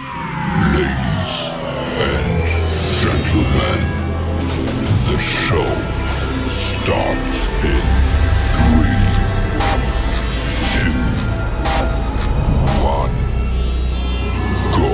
Ladies and gentlemen, the show starts in 3, 2, 1, go.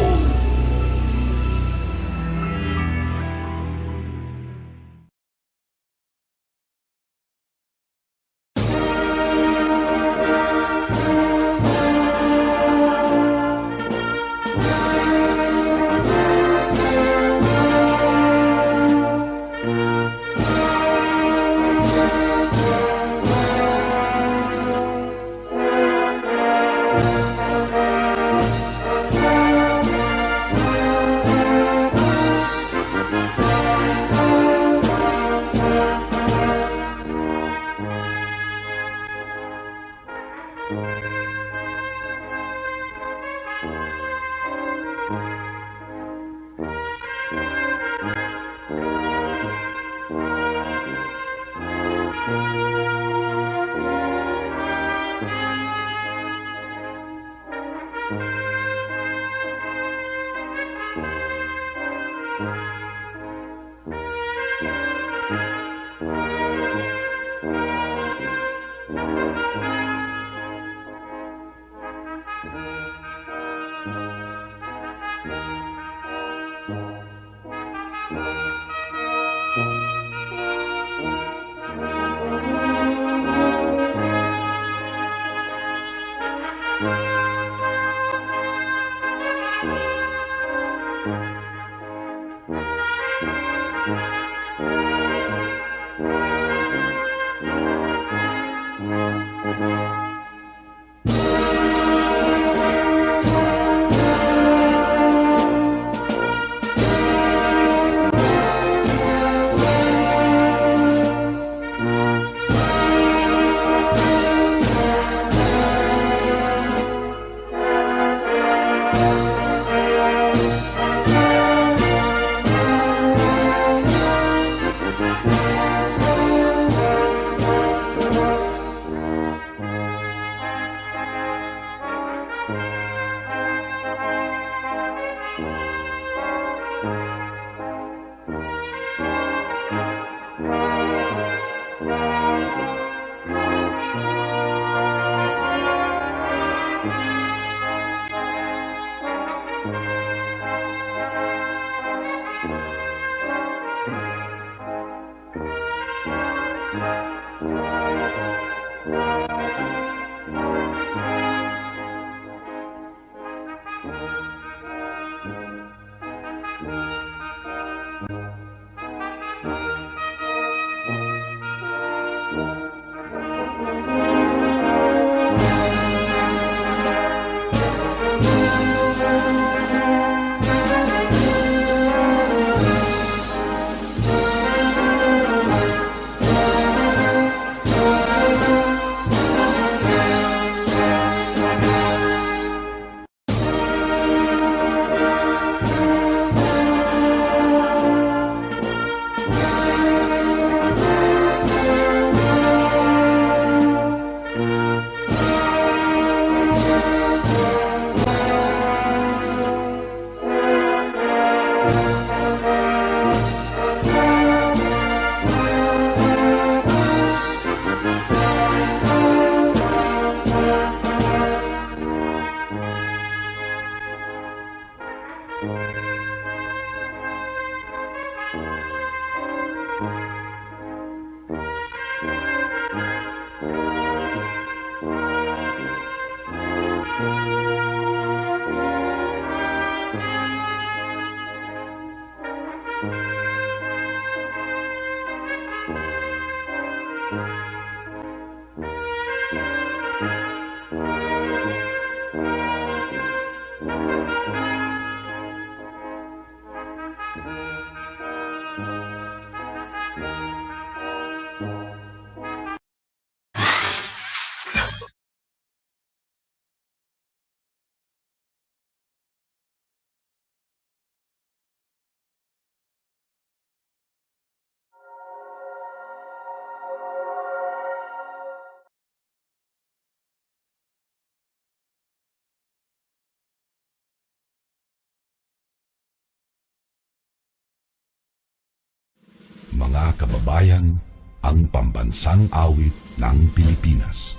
mga kababayan, ang pambansang awit ng Pilipinas.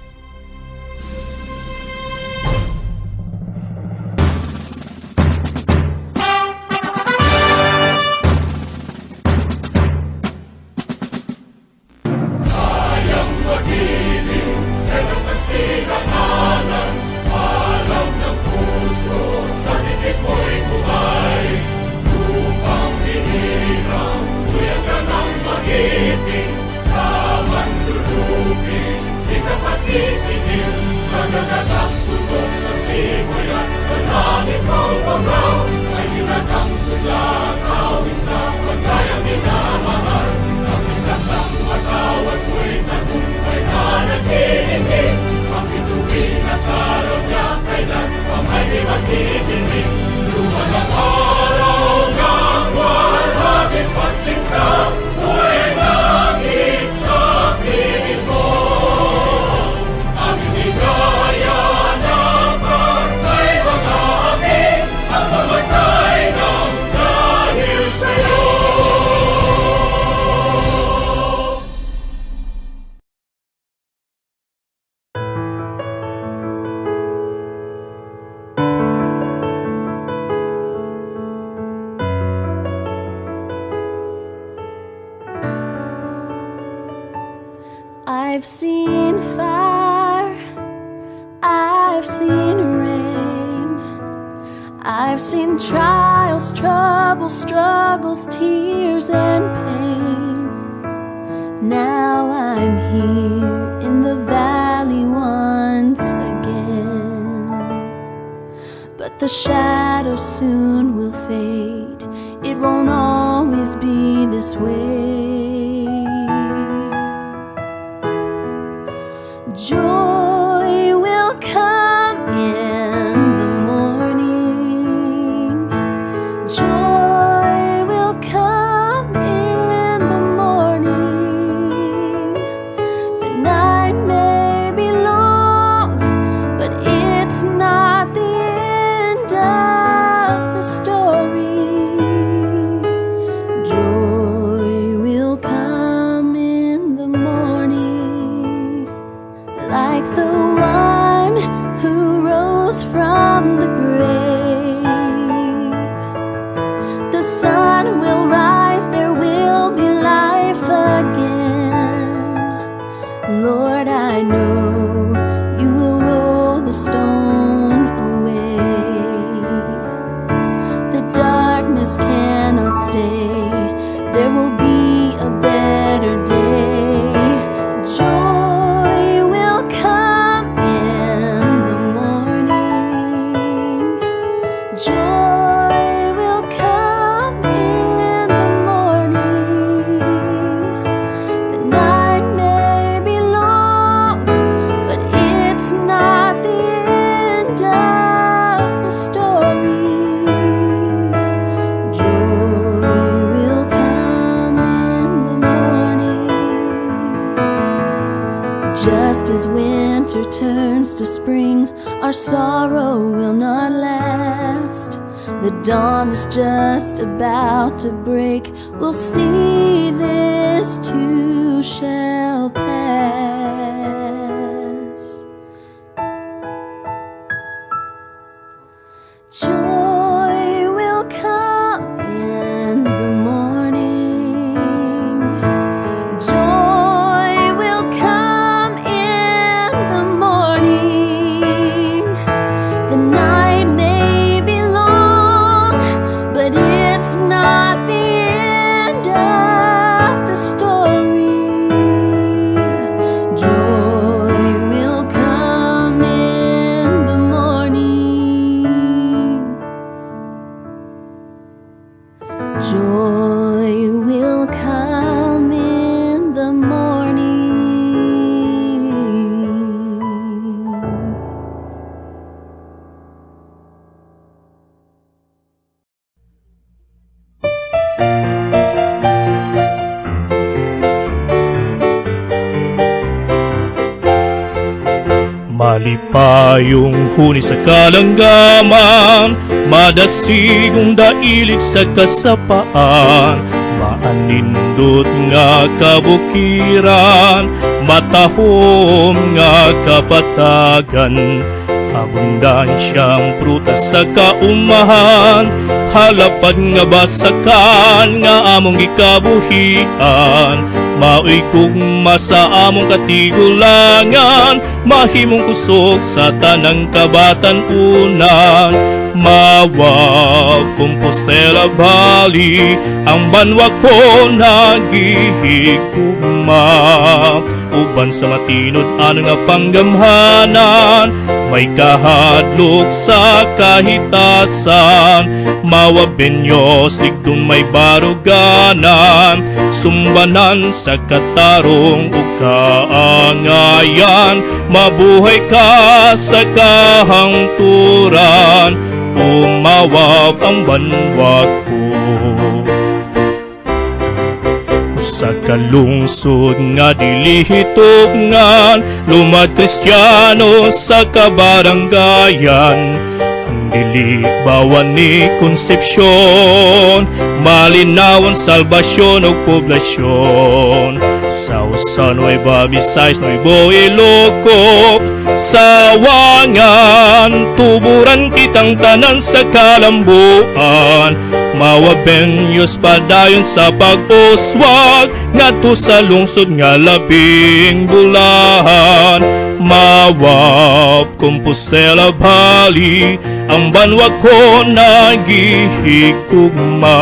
I've seen fire, I've seen rain, I've seen trials, troubles, struggles, tears and pain. Now I'm here in the valley once again, but the shadow soon will fade. It won't always be this way. Joy will come in the morning. Joy will come in the morning. The night may be long, but it's not the end of the story. Joy will come in the morning. Like the one who rose from the grave, the sun will rise, there will be life again. Lord, I know you will roll the stone away. The darkness cannot stay, there will be a better day. Joy will come in the morning. Joy will come in the morning. The night may be long, but it's not the end of the story. Joy will come in the morning. Just as winter turns to spring, our sorrow will not last. The dawn is just about to break. We'll see this too shall pass. Joy will come in the morning. Joy will come in the morning. The night may be long, but it's not the end of the story. Joy will come in the morning. Joy will come in the morning. Malipayong huni sa kalanggaman, madasigong dailig sa kasapaan, Maanindot nga kabukiran, matahom nga kapatagan. Abundansyang prutas sa kaumahan, halapad nga basakan nga among ikabuhian. Maoy kugma sa among katigulangan, mahimong kusog sa tanang kabatan-unan. Mawab Compostela Valley, ang banwa ko nagihigugma. Uban sa matinod ano nga panggamhanan, may kahadlok sa kahitasan. Mawab Benyos, ligdon may baruganan, sumbanan sa katarong ug kaangayan. Mabuhay ka sa kahangturan, umawab ang banwa ko. Sa kalungsod nga dilihitopngan, lumad Kristiyano sa kabaranggayan. Ang dilibawan ni Konsepsyon, malinawan Salvacion ug poblasyon. Sa Usan, Nueva Visayas, Nuevo Ilocos, sawangan, tuburan kitang tanan sa kalambuan. Mawabenyos padayon sa pag-uswag, ngadto sa lungsod nga labing bulahan. Mawab Compostela Valley, ang banwa ko nagihigugma.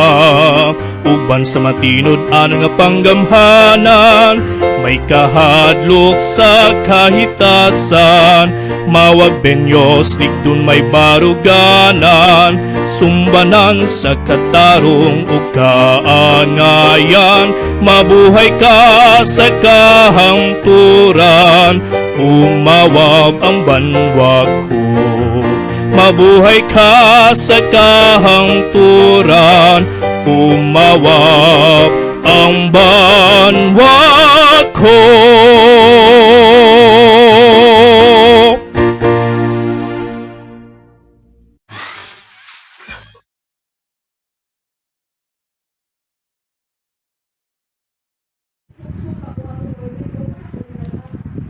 Uban sa matinod ano nga panggamhanan, may kahadlok sa kahitasan. Mawab Benyos, ligdon may baruganan, sumbanan sa katarong ug kaangayan. Mabuhay ka sa kahangturan, umawab ang banwa ko. Mabuhay ka sa kahangturan, umawab ang banwa ko.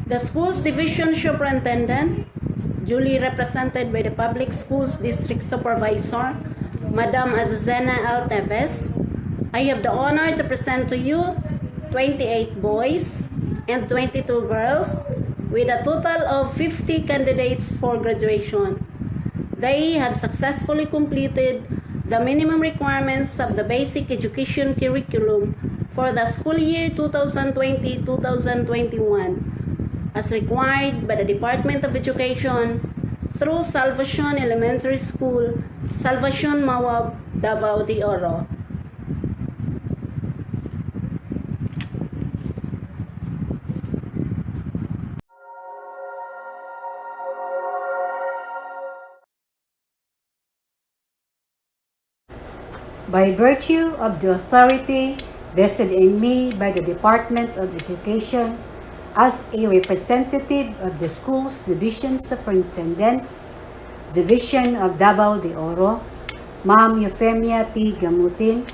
The school's division superintendent, duly represented by the Public Schools District Supervisor, Madam Azucena L. Teves, I have the honor to present to you 28 boys and 22 girls with a total of 50 candidates for graduation. They have successfully completed the minimum requirements of the basic education curriculum for the school year 2020-2021 as required by the Department of Education through Salvacion Elementary School, Salvacion, Mawab Davao de Oro. By virtue of the authority vested in me by the Department of Education as a representative of the school's division superintendent, Division of Davao de Oro, Ma'am Euphemia T. Gamutin,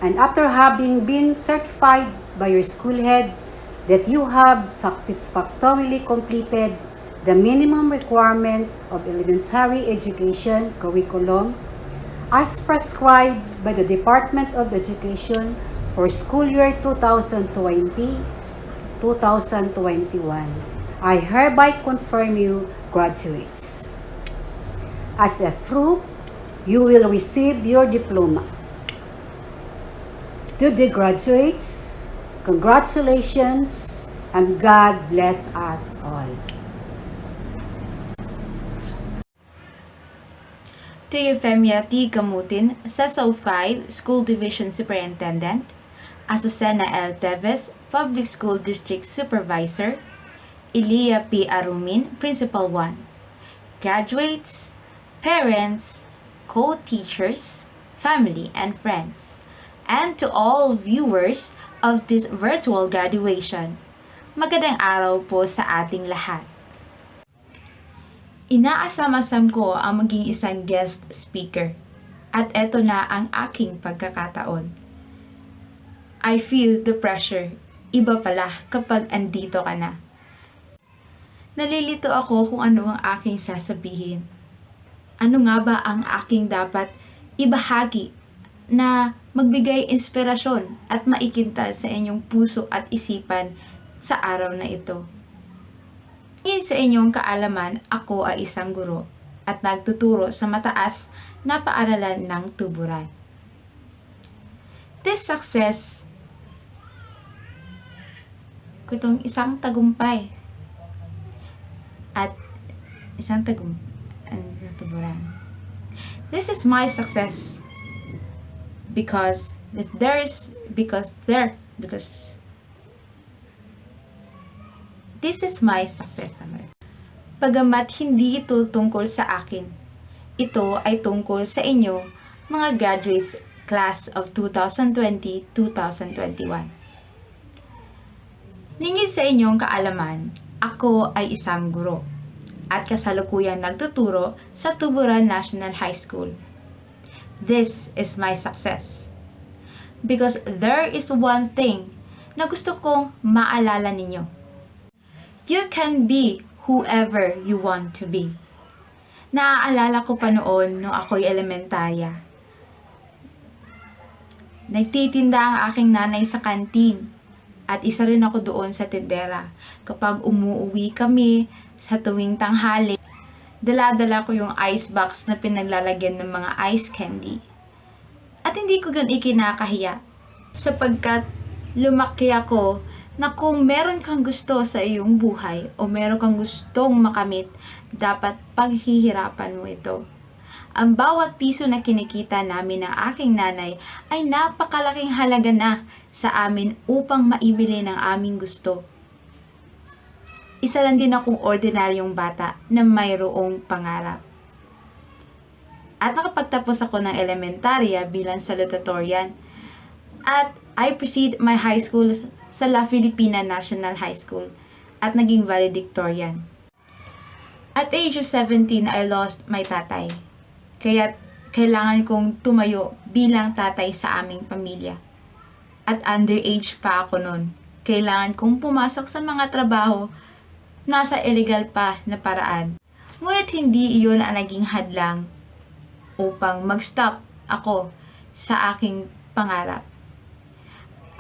and after having been certified by your school head that you have satisfactorily completed the minimum requirement of elementary education curriculum as prescribed by the Department of Education for school year 2020-2021, I hereby confirm you graduates. As a proof, you will receive your diploma. To the graduates, congratulations and God bless us all. To Euphemia T. Gamutin, CESO 5 School Division Superintendent, Azucena L. Teves, Public School District Supervisor, Elia P. Arumin, Principal 1, graduates, parents, co-teachers, family, and friends, and to all viewers of this virtual graduation. Magandang araw po sa ating lahat. Inaasam-asam ko ang maging isang guest speaker, at eto na ang aking pagkakataon. I feel the pressure. Iba pala kapag andito ka na. Nalilito ako kung ano ang aking sasabihin. Ano nga ba ang aking dapat ibahagi na magbigay inspirasyon at maikintal sa inyong puso at isipan sa araw na ito. Ngayon sa inyong kaalaman, ako ay isang guro at nagtuturo sa mataas na paaralan ng tuburan. This success, kutong isang tagumpay at isang tuburan. This is my success because this is my success naman. Bagamat hindi ito tungkol sa akin, ito ay tungkol sa inyo, mga graduates class of 2020-2021. Lingid sa inyong kaalaman, ako ay isang guro at kasalukuyang nagtuturo sa Tuburan National High School. This is my success. Because there is one thing na gusto kong maalala ninyo. You can be whoever you want to be. Naaalala ko pa noon nung ako'y elementarya. Nagtitinda ang aking nanay sa kantin at isa rin ako doon sa tindera. Kapag umuwi kami sa tuwing tanghali, dala-dala ko yung ice box na pinaglalagyan ng mga ice candy. At hindi ko yun ikinakahiya sapagkat lumaki ako na kung meron kang gusto sa iyong buhay o meron kang gustong makamit, dapat paghihirapan mo ito. Ang bawat piso na kinikita namin ng aking nanay ay napakalaking halaga na sa amin upang maibili ng aming gusto. Isa lang din akong ordinaryong bata na mayroong pangarap. At nakapagtapos ako ng elementarya bilang salutatorian. At I proceed my high school sa La Filipina National High School at naging valedictorian. At age of 17, I lost my tatay. Kaya kailangan kong tumayo bilang tatay sa aming pamilya. At underage pa ako noon. Kailangan kong pumasok sa mga trabaho nasa illegal pa na paraan. Ngunit hindi iyon ang naging hadlang upang mag-stop ako sa aking pangarap.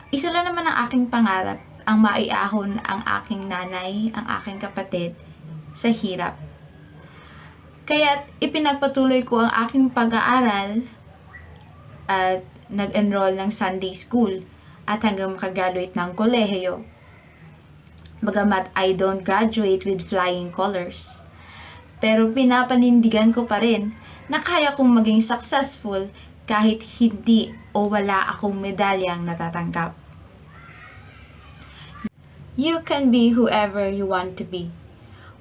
Isa lang naman ang aking pangarap, ang maiahon ang aking nanay, ang aking kapatid sa hirap. Kaya't ipinagpatuloy ko ang aking pag-aaral at nag-enroll ng Sunday School at hanggang makagraduate ng kolehiyo. Bagamat I don't graduate with flying colors. Pero pinapanindigan ko pa rin na kaya kong maging successful kahit hindi o wala akong medalyang natatanggap. You can be whoever you want to be.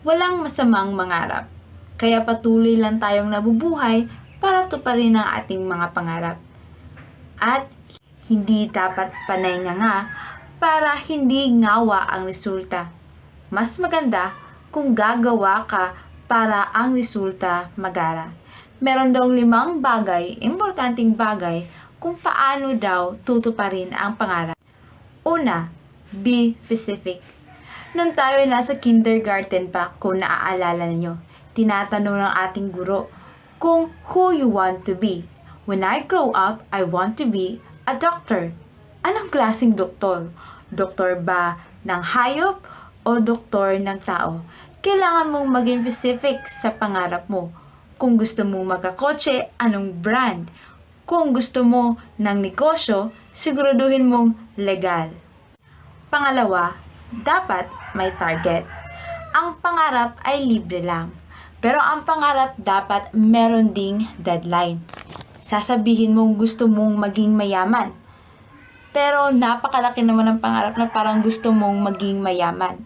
Walang masamang mangarap. Kaya patuloy lang tayong nabubuhay para tuparin ang ating mga pangarap. At hindi dapat panay nga para hindi ngawa ang resulta. Mas maganda kung gagawa ka para ang resulta magara. Meron daw 5 bagay, importanteng bagay, kung paano daw tutuparin ang pangarap. Una, be specific. Nung tayo nasa kindergarten pa, kung naaalala ninyo, tinatanong ng ating guro kung who you want to be. When I grow up, I want to be a doctor. Anong klaseng doktor? Doktor ba ng hayop o doktor ng tao? Kailangan mong maging specific sa pangarap mo. Kung gusto mong magkakotse, anong brand? Kung gusto mo ng negosyo, siguraduhin mong legal. Pangalawa, dapat may target. Ang pangarap ay libre lang. Pero ang pangarap dapat meron ding deadline. Sasabihin mong gusto mong maging mayaman. Pero napakalaki naman ang pangarap na parang gusto mong maging mayaman.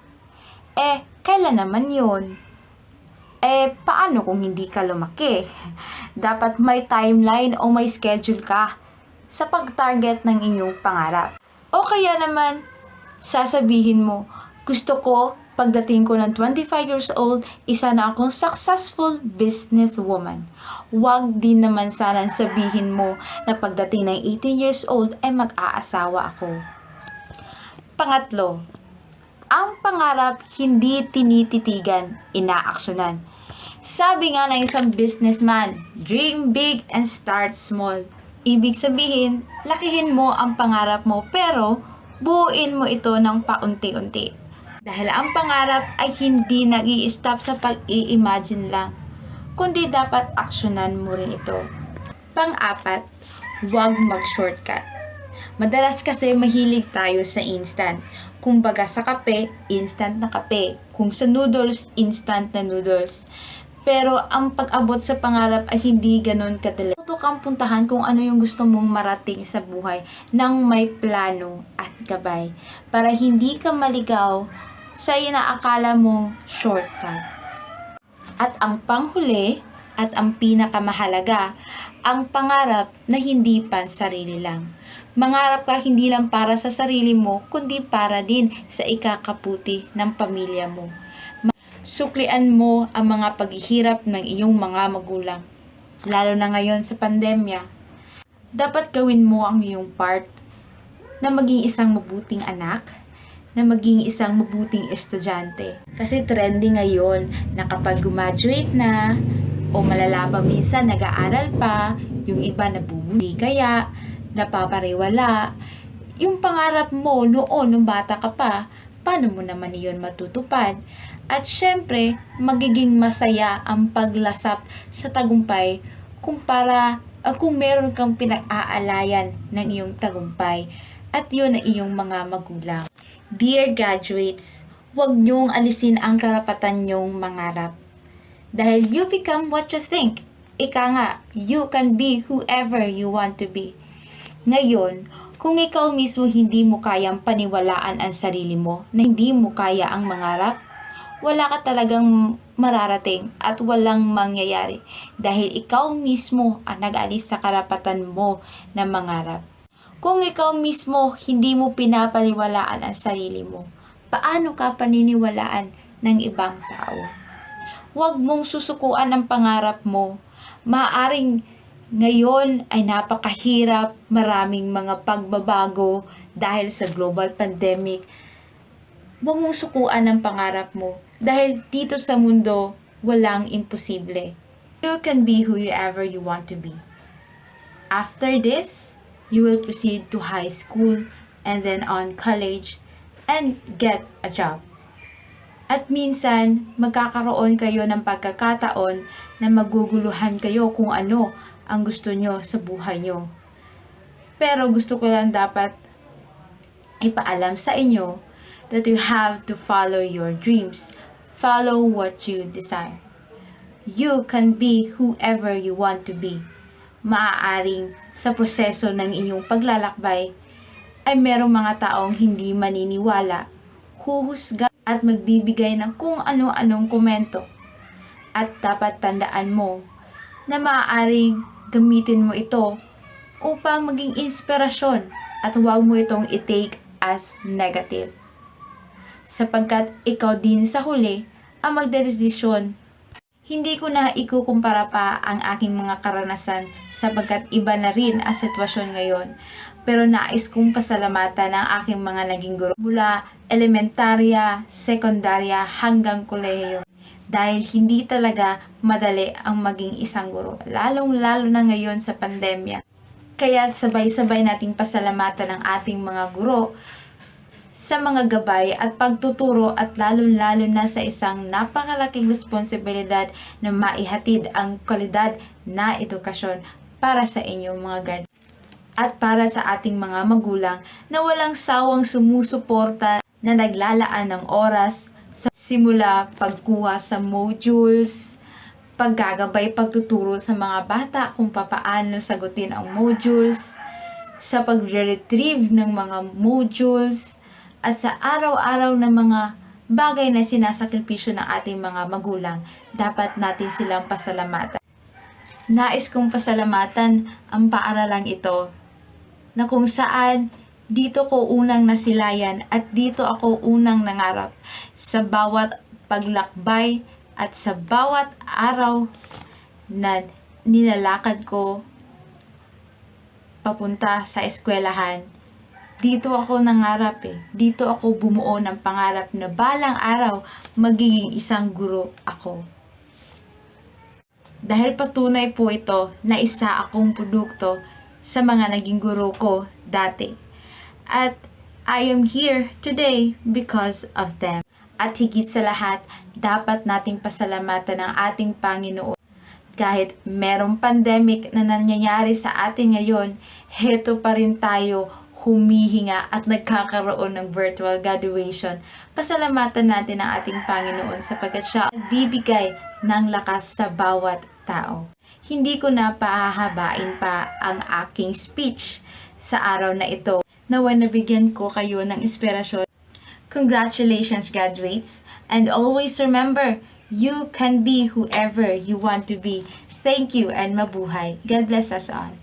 Kailan naman yun? Paano kung hindi ka lumaki? Dapat may timeline o may schedule ka sa pag-target ng inyong pangarap. O kaya naman, sasabihin mo, gusto ko pagdating ko ng 25 years old, isa na akong successful businesswoman. Huwag din naman sana sabihin mo na pagdating ng 18 years old ay mag-aasawa ako. Pangatlo, ang pangarap hindi tinititigan, inaaksyonan. Sabi nga ng isang businessman, dream big and start small. Ibig sabihin, lakihin mo ang pangarap mo pero buuin mo ito ng paunti-unti. Dahil ang pangarap ay hindi nag-i-stop sa pag-i-imagine lang, kundi dapat aksyonan mo rin ito. Pang-apat, huwag mag-shortcut. Madalas kasi mahilig tayo sa instant. Kung baga sa kape, instant na kape. Kung sa noodles, instant na noodles. Pero ang pag-abot sa pangarap ay hindi ganun kadali. Tutok kang puntahan kung ano yung gusto mong marating sa buhay nang may plano at gabay. Para hindi ka maligaw sa inaakala mong shortcut. At ang panghuli at ang pinakamahalaga, ang pangarap na hindi pansarili lang. Mangarap ka hindi lang para sa sarili mo, kundi para din sa ikakabuti ng pamilya mo. Suklian mo ang mga paghihirap ng iyong mga magulang, lalo na ngayon sa pandemya. Dapat gawin mo ang iyong part na maging isang mabuting anak, na maging isang mabuting estudyante. Kasi trending ngayon na kapag graduate na, o malala pa minsan nag-aaral pa, yung iba nabubuli kaya, napapariwala. Yung pangarap mo noon, nung bata ka pa, paano mo naman iyon matutupad? At syempre, magiging masaya ang paglasap sa tagumpay kung meron kang pinag-aalayan ng iyong tagumpay at yun ang iyong mga magulang. Dear graduates, huwag niyong alisin ang karapatan niyong mangarap. Dahil you become what you think. Ika nga, you can be whoever you want to be. Ngayon, kung ikaw mismo hindi mo kayang paniwalaan ang sarili mo na hindi mo kaya ang mangarap, wala ka talagang mararating at walang mangyayari dahil ikaw mismo ang nag-alis sa karapatan mo na mangarap. Kung ikaw mismo hindi mo pinapaniwalaan ang sarili mo, paano ka paniniwalaan ng ibang tao? Huwag mong susukuan ang pangarap mo. Maaaring ngayon ay napakahirap, maraming mga pagbabago dahil sa global pandemic. Huwag mong sukuan ang pangarap mo dahil dito sa mundo, walang imposible. You can be whoever you want to be. After this, you will proceed to high school and then on college and get a job. At minsan, magkakaroon kayo ng pagkakataon na maguguluhan kayo kung ano ang gusto nyo sa buhay nyo. Pero gusto ko lang dapat ipaalam sa inyo that you have to follow your dreams. Follow what you desire. You can be whoever you want to be. Maaaring sa proseso ng inyong paglalakbay ay merong mga taong hindi maniniwala, huhusga at magbibigay ng kung ano-anong komento. At dapat tandaan mo na maaaring gamitin mo ito upang maging inspirasyon at huwag mo itong i-take as negative. Sapagkat ikaw din sa huli ang magdedesisyon. Hindi ko na ikukumpara pa ang aking mga karanasan sapagkat iba na rin ang sitwasyon ngayon. Pero nais kong pasalamatan ang aking mga naging guro mula elementarya, sekundarya hanggang kolehiyo. Dahil hindi talaga madali ang maging isang guro, lalong-lalo na ngayon sa pandemya. Kaya sabay-sabay nating pasalamatan ang ating mga guro sa mga gabay at pagtuturo at lalong-lalo na sa isang napakalaking responsibilidad na maihatid ang kalidad na edukasyon para sa inyong mga guardian. At para sa ating mga magulang na walang sawang sumusuporta na naglalaan ng oras sa simula pagkuha sa modules, paggagabay pagtuturo sa mga bata kung papaano sagutin ang modules, sa pagre-retrieve ng mga modules, at sa araw-araw na mga bagay na sinasakripisyo ng ating mga magulang, dapat natin silang pasalamatan. Nais kong pasalamatan ang paaralang ito na kung saan Dito ko unang nasilayan at dito ako unang nangarap. Sa bawat paglakbay at sa bawat araw na nilalakad ko papunta sa eskwelahan, dito ako nangarap Dito ako bumuo ng pangarap na balang araw magiging isang guro ako. Dahil patunay po ito na isa akong produkto sa mga naging guro ko dati. At I am here today because of them. At higit sa lahat, dapat nating pasalamatan ang ating Panginoon. Kahit merong pandemic na nangyayari sa atin ngayon, heto pa rin tayo humihinga at nagkakaroon ng virtual graduation. Pasalamatan natin ang ating Panginoon sapagkat siya bibigay ng lakas sa bawat tao. Hindi ko na pahahabain pa ang aking speech sa araw na ito. Nawa nabigyan ko kayo ng inspirasyon. Congratulations, graduates! And always remember, you can be whoever you want to be. Thank you and mabuhay. God bless us all.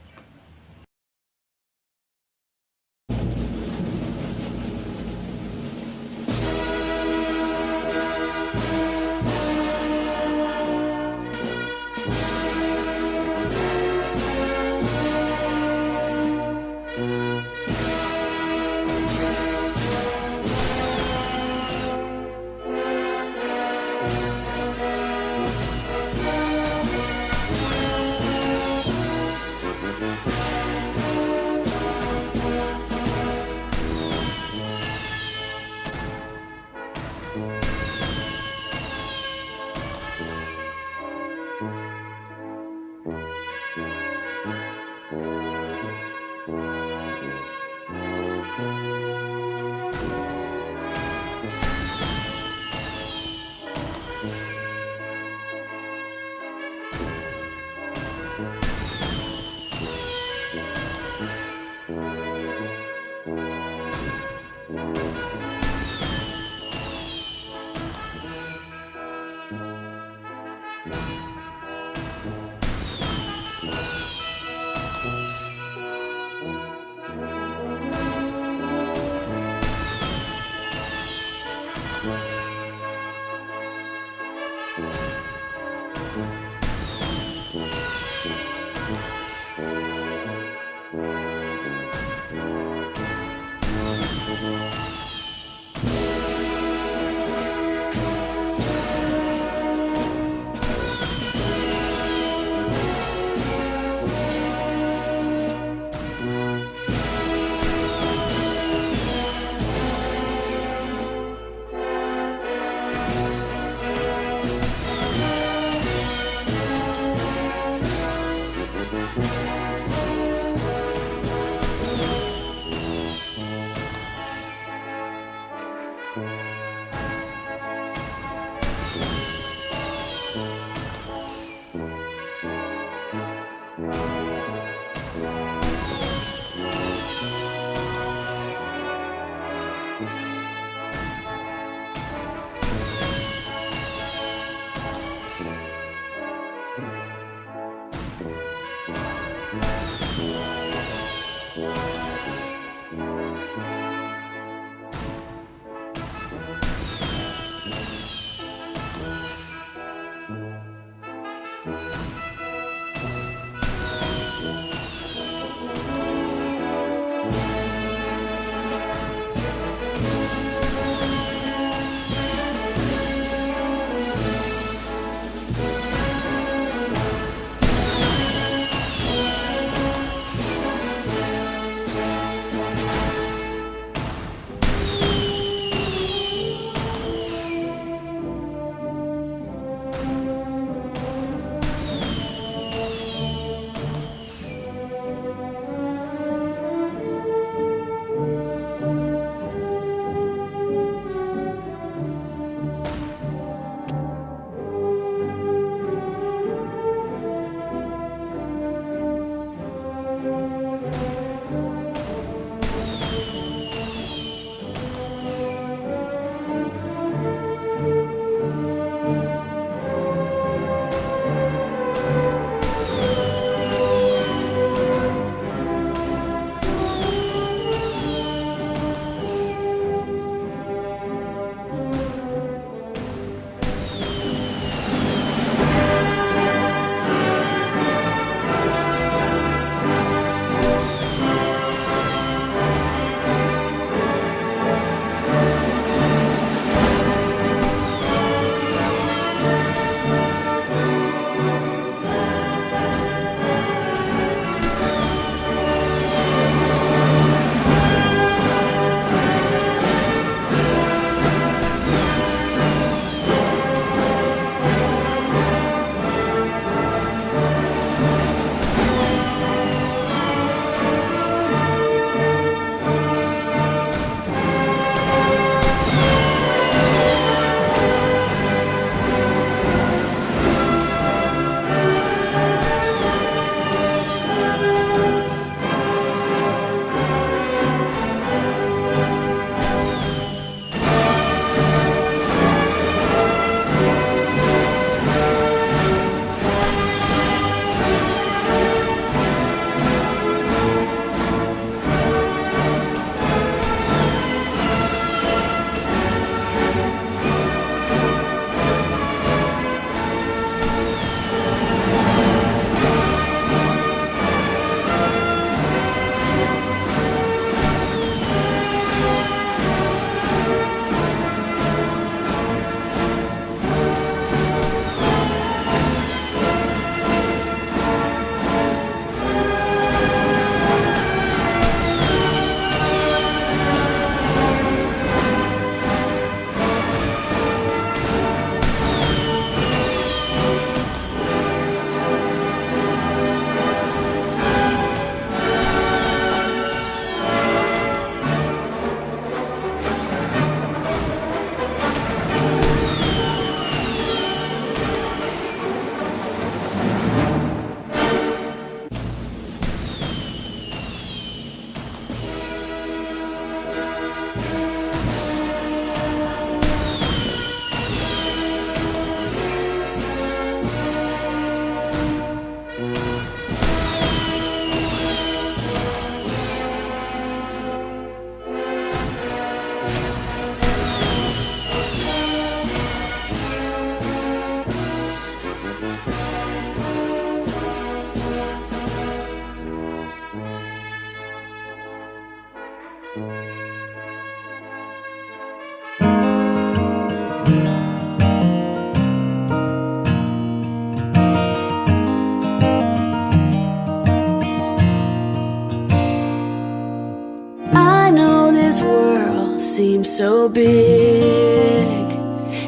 I know this world seems so big,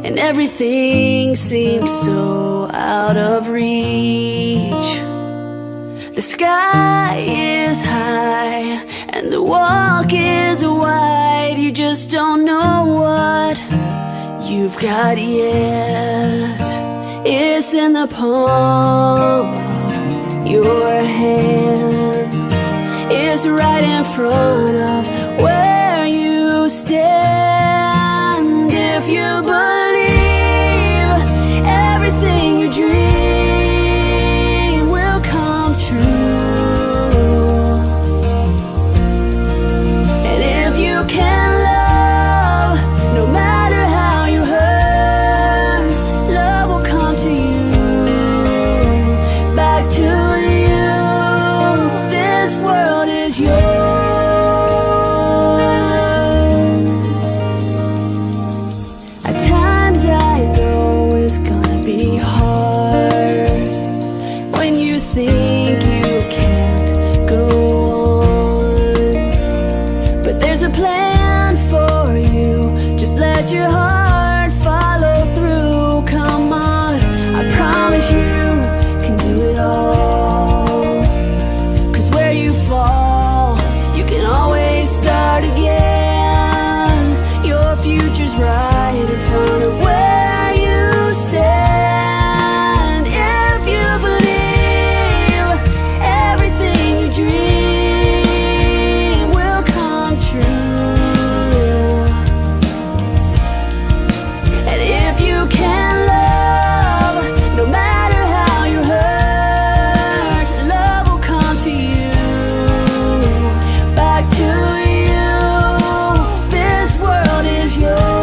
and everything seems so out of reach. The sky is high and the walk is wide. You just don't know what you've got yet. It's in the palm of your hands. It's right in front of where you stand. If you believe everything you dream will come true, and if you can love, no matter how you hurt, love will come to you, back to you. This world is yours. At times I know it's gonna be hard when you think you can't go on, but there's a plan for you. Just let your heart follow through. Come on, I promise you can do it all. 'Cause where you fall, you can always start again. Your future's right in front of where you stand. If you believe everything you dream will come true, and if you can love, no matter how you hurt, love will come to you, back to you. This world is yours.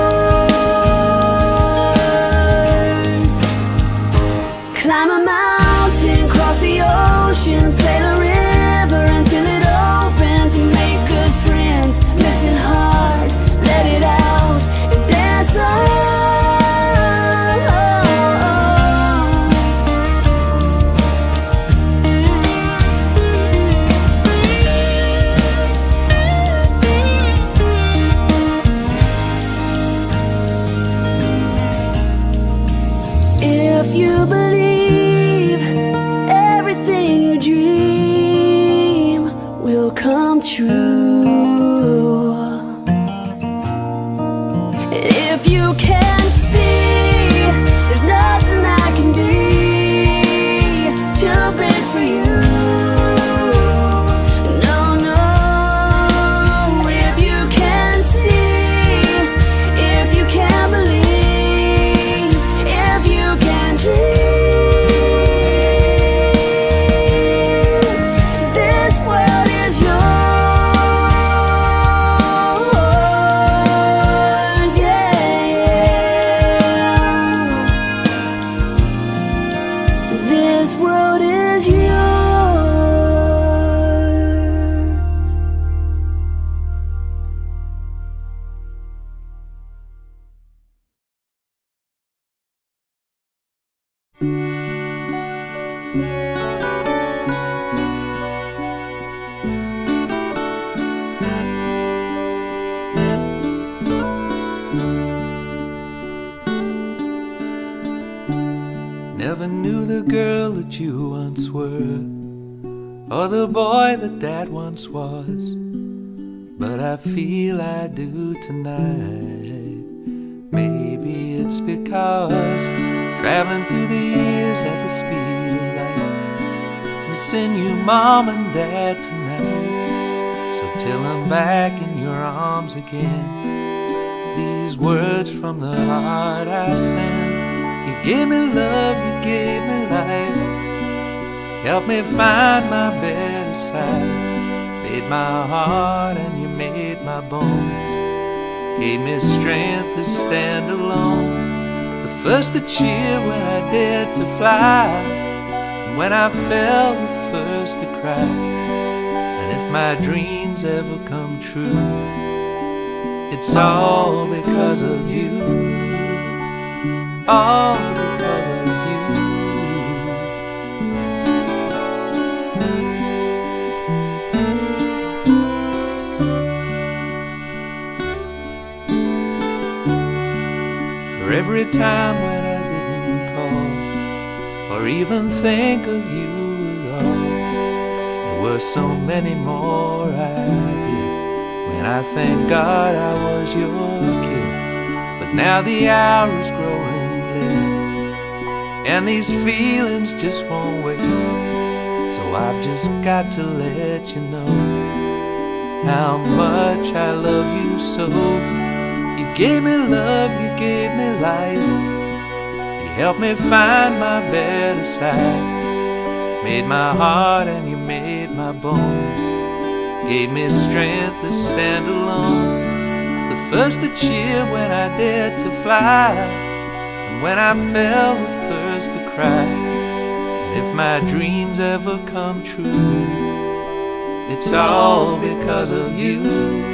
Climb a mountain, cross the ocean, sail a river until it opens, and make good friends. Listen hard, let it out, and dance on. If you believe everything you dream will come true, and if you can see there's nothing that can be too big for you. No, no. If you can see, if you can believe, if you can dream, this world is yours. Yeah. This world is yours. Never knew the girl that you once were, or the boy that Dad once was, but I feel I do tonight. Maybe it's because traveling through the years at the speed of light, missing you, Mom and Dad, tonight. So till I'm back in your arms again, these words from the heart I send. You gave me love, you gave me life, helped me find my better side, made my heart and you made my bones, gave me strength to stand alone, the first to cheer when I dared to fly, and when I fell, the first to cry. And if my dreams ever come true, it's all because of you. All because of you. every time when I didn't call or even think of you at all. There were so many more I did when I thank God I was your kid. But now the hour is growing late and these feelings just won't wait. So I've just got to let you know how much I love you so. You gave me love, you gave me life. You helped me find my better side. Made my heart and you made my bones. Gave me strength to stand alone. The first to cheer when I dared to fly, and when I fell the first to cry. And if my dreams ever come true, it's all because of you.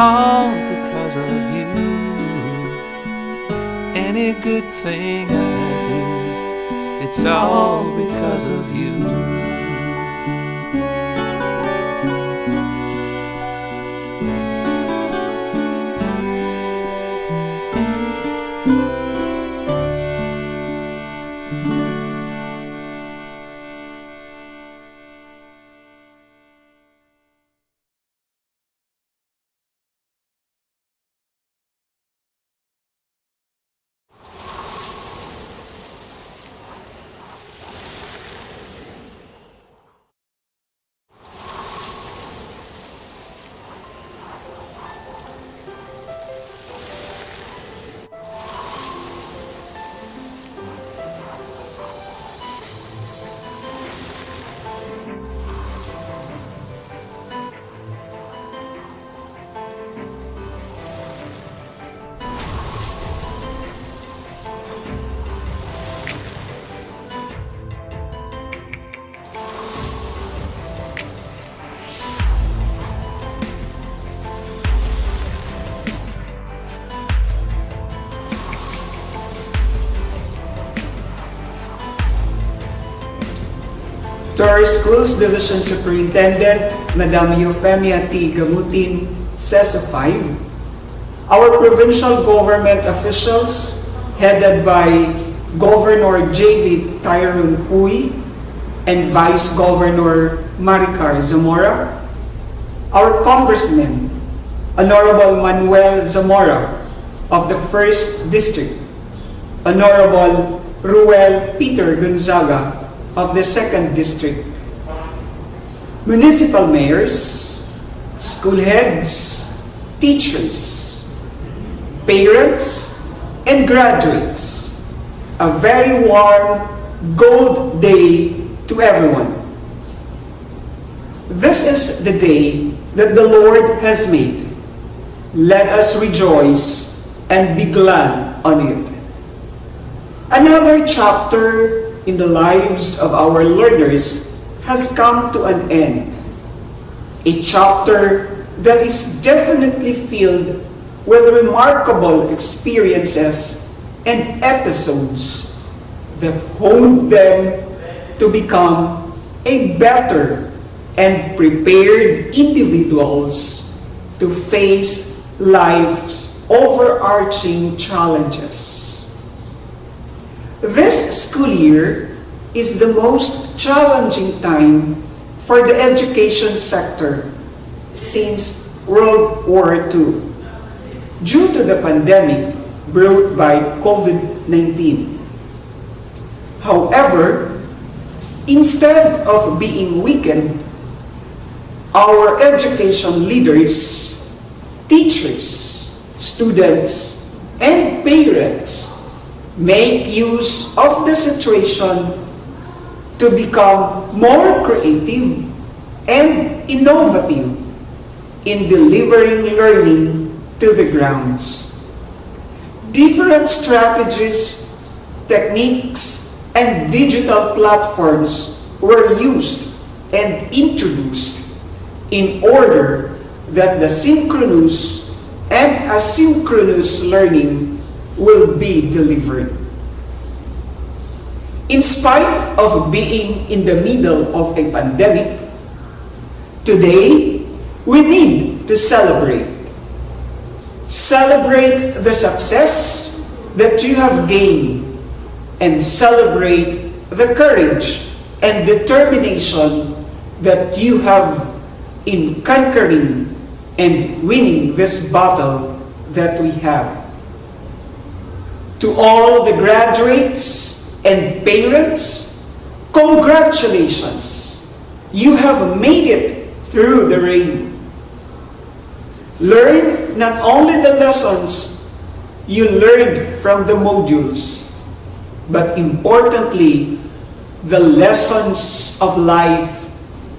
All because of you. Any good thing I do, it's all because of you. To our Schools Division Superintendent, Madam Eufemia T. Gamutin, CESA 5, our provincial government officials, headed by Governor J.V. Tyrone Uy and Vice Governor Maricar Zamora, our Congressman, Honorable Manuel Zamora of the 1st District, Honorable Ruel Peter Gonzaga of the 2nd District, municipal mayors, school heads, teachers, parents, and graduates, a very warm gold day to everyone. This is the day that the Lord has made. Let us rejoice and be glad on it. Another chapter in the lives of our learners has come to an end. A chapter that is definitely filled with remarkable experiences and episodes that honed them to become a better and prepared individuals to face life's overarching challenges. This school year is the most challenging time for the education sector since World War II due to the pandemic brought by COVID-19. However, instead of being weakened, our education leaders, teachers, students, and parents make use of the situation to become more creative and innovative in delivering learning to the grounds. Different strategies, techniques, and digital platforms were used and introduced in order that the synchronous and asynchronous learning will be delivered. In spite of being in the middle of a pandemic, today we need to celebrate. Celebrate the success that you have gained and celebrate the courage and determination that you have in conquering and winning this battle that we have. To all the graduates and parents, congratulations! You have made it through the rain. Learn not only the lessons you learned from the modules, but importantly, the lessons of life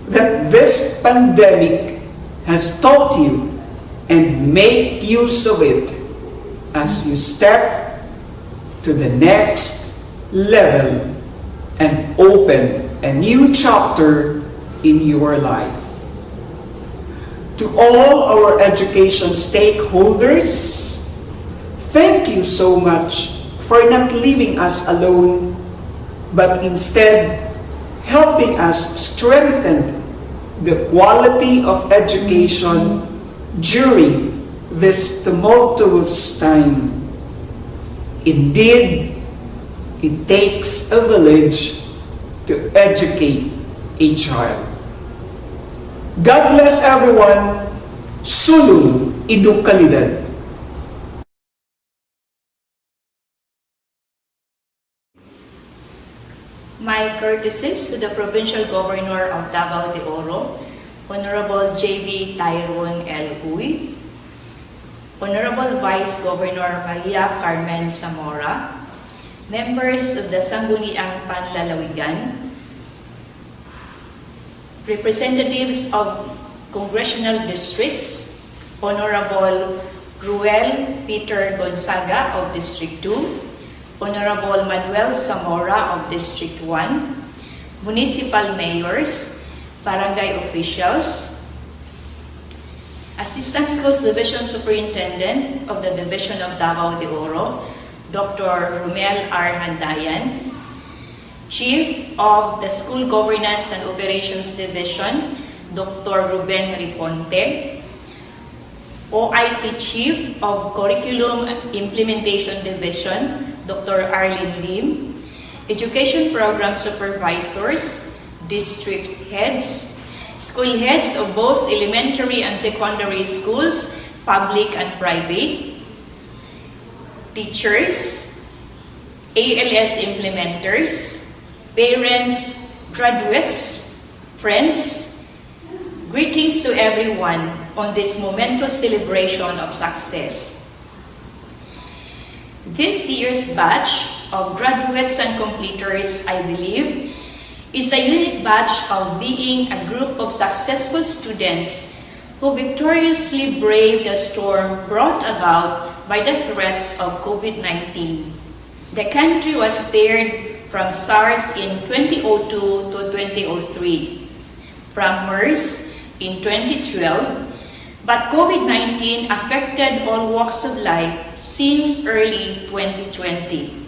that this pandemic has taught you, and make use of it as you step to the next level and open a new chapter in your life. To all our education stakeholders, thank you so much for not leaving us alone, but instead helping us strengthen the quality of education during this tumultuous time. Indeed, it takes a village to educate a child. God bless everyone. Sulong Inukalidad. My courtesies to the Provincial Governor of Davao de Oro, Honorable J.B. Tyrone L. Uy, Honorable Vice Governor Maria Carmen Zamora, members of the Sangguniang Panlalawigan, representatives of congressional districts, Honorable Ruel Peter Gonzaga of District 2, Honorable Manuel Zamora of District 1, municipal mayors, barangay officials, Assistant Schools Division Superintendent of the Division of Davao de Oro, Dr. Romel R. Handayan, Chief of the School Governance and Operations Division, Dr. Ruben Riponte, OIC Chief of Curriculum Implementation Division, Dr. Arlene Lim, Education Program Supervisors, District Heads, School Heads of both elementary and secondary schools, public and private, teachers, ALS implementers, parents, graduates, friends, greetings to everyone on this momentous celebration of success. This year's batch of graduates and completers, I believe, is a unique batch of being a group of successful students who victoriously braved the storm brought about by the threats of COVID-19. The country was spared from SARS in 2002 to 2003, from MERS in 2012, but COVID-19 affected all walks of life since early 2020.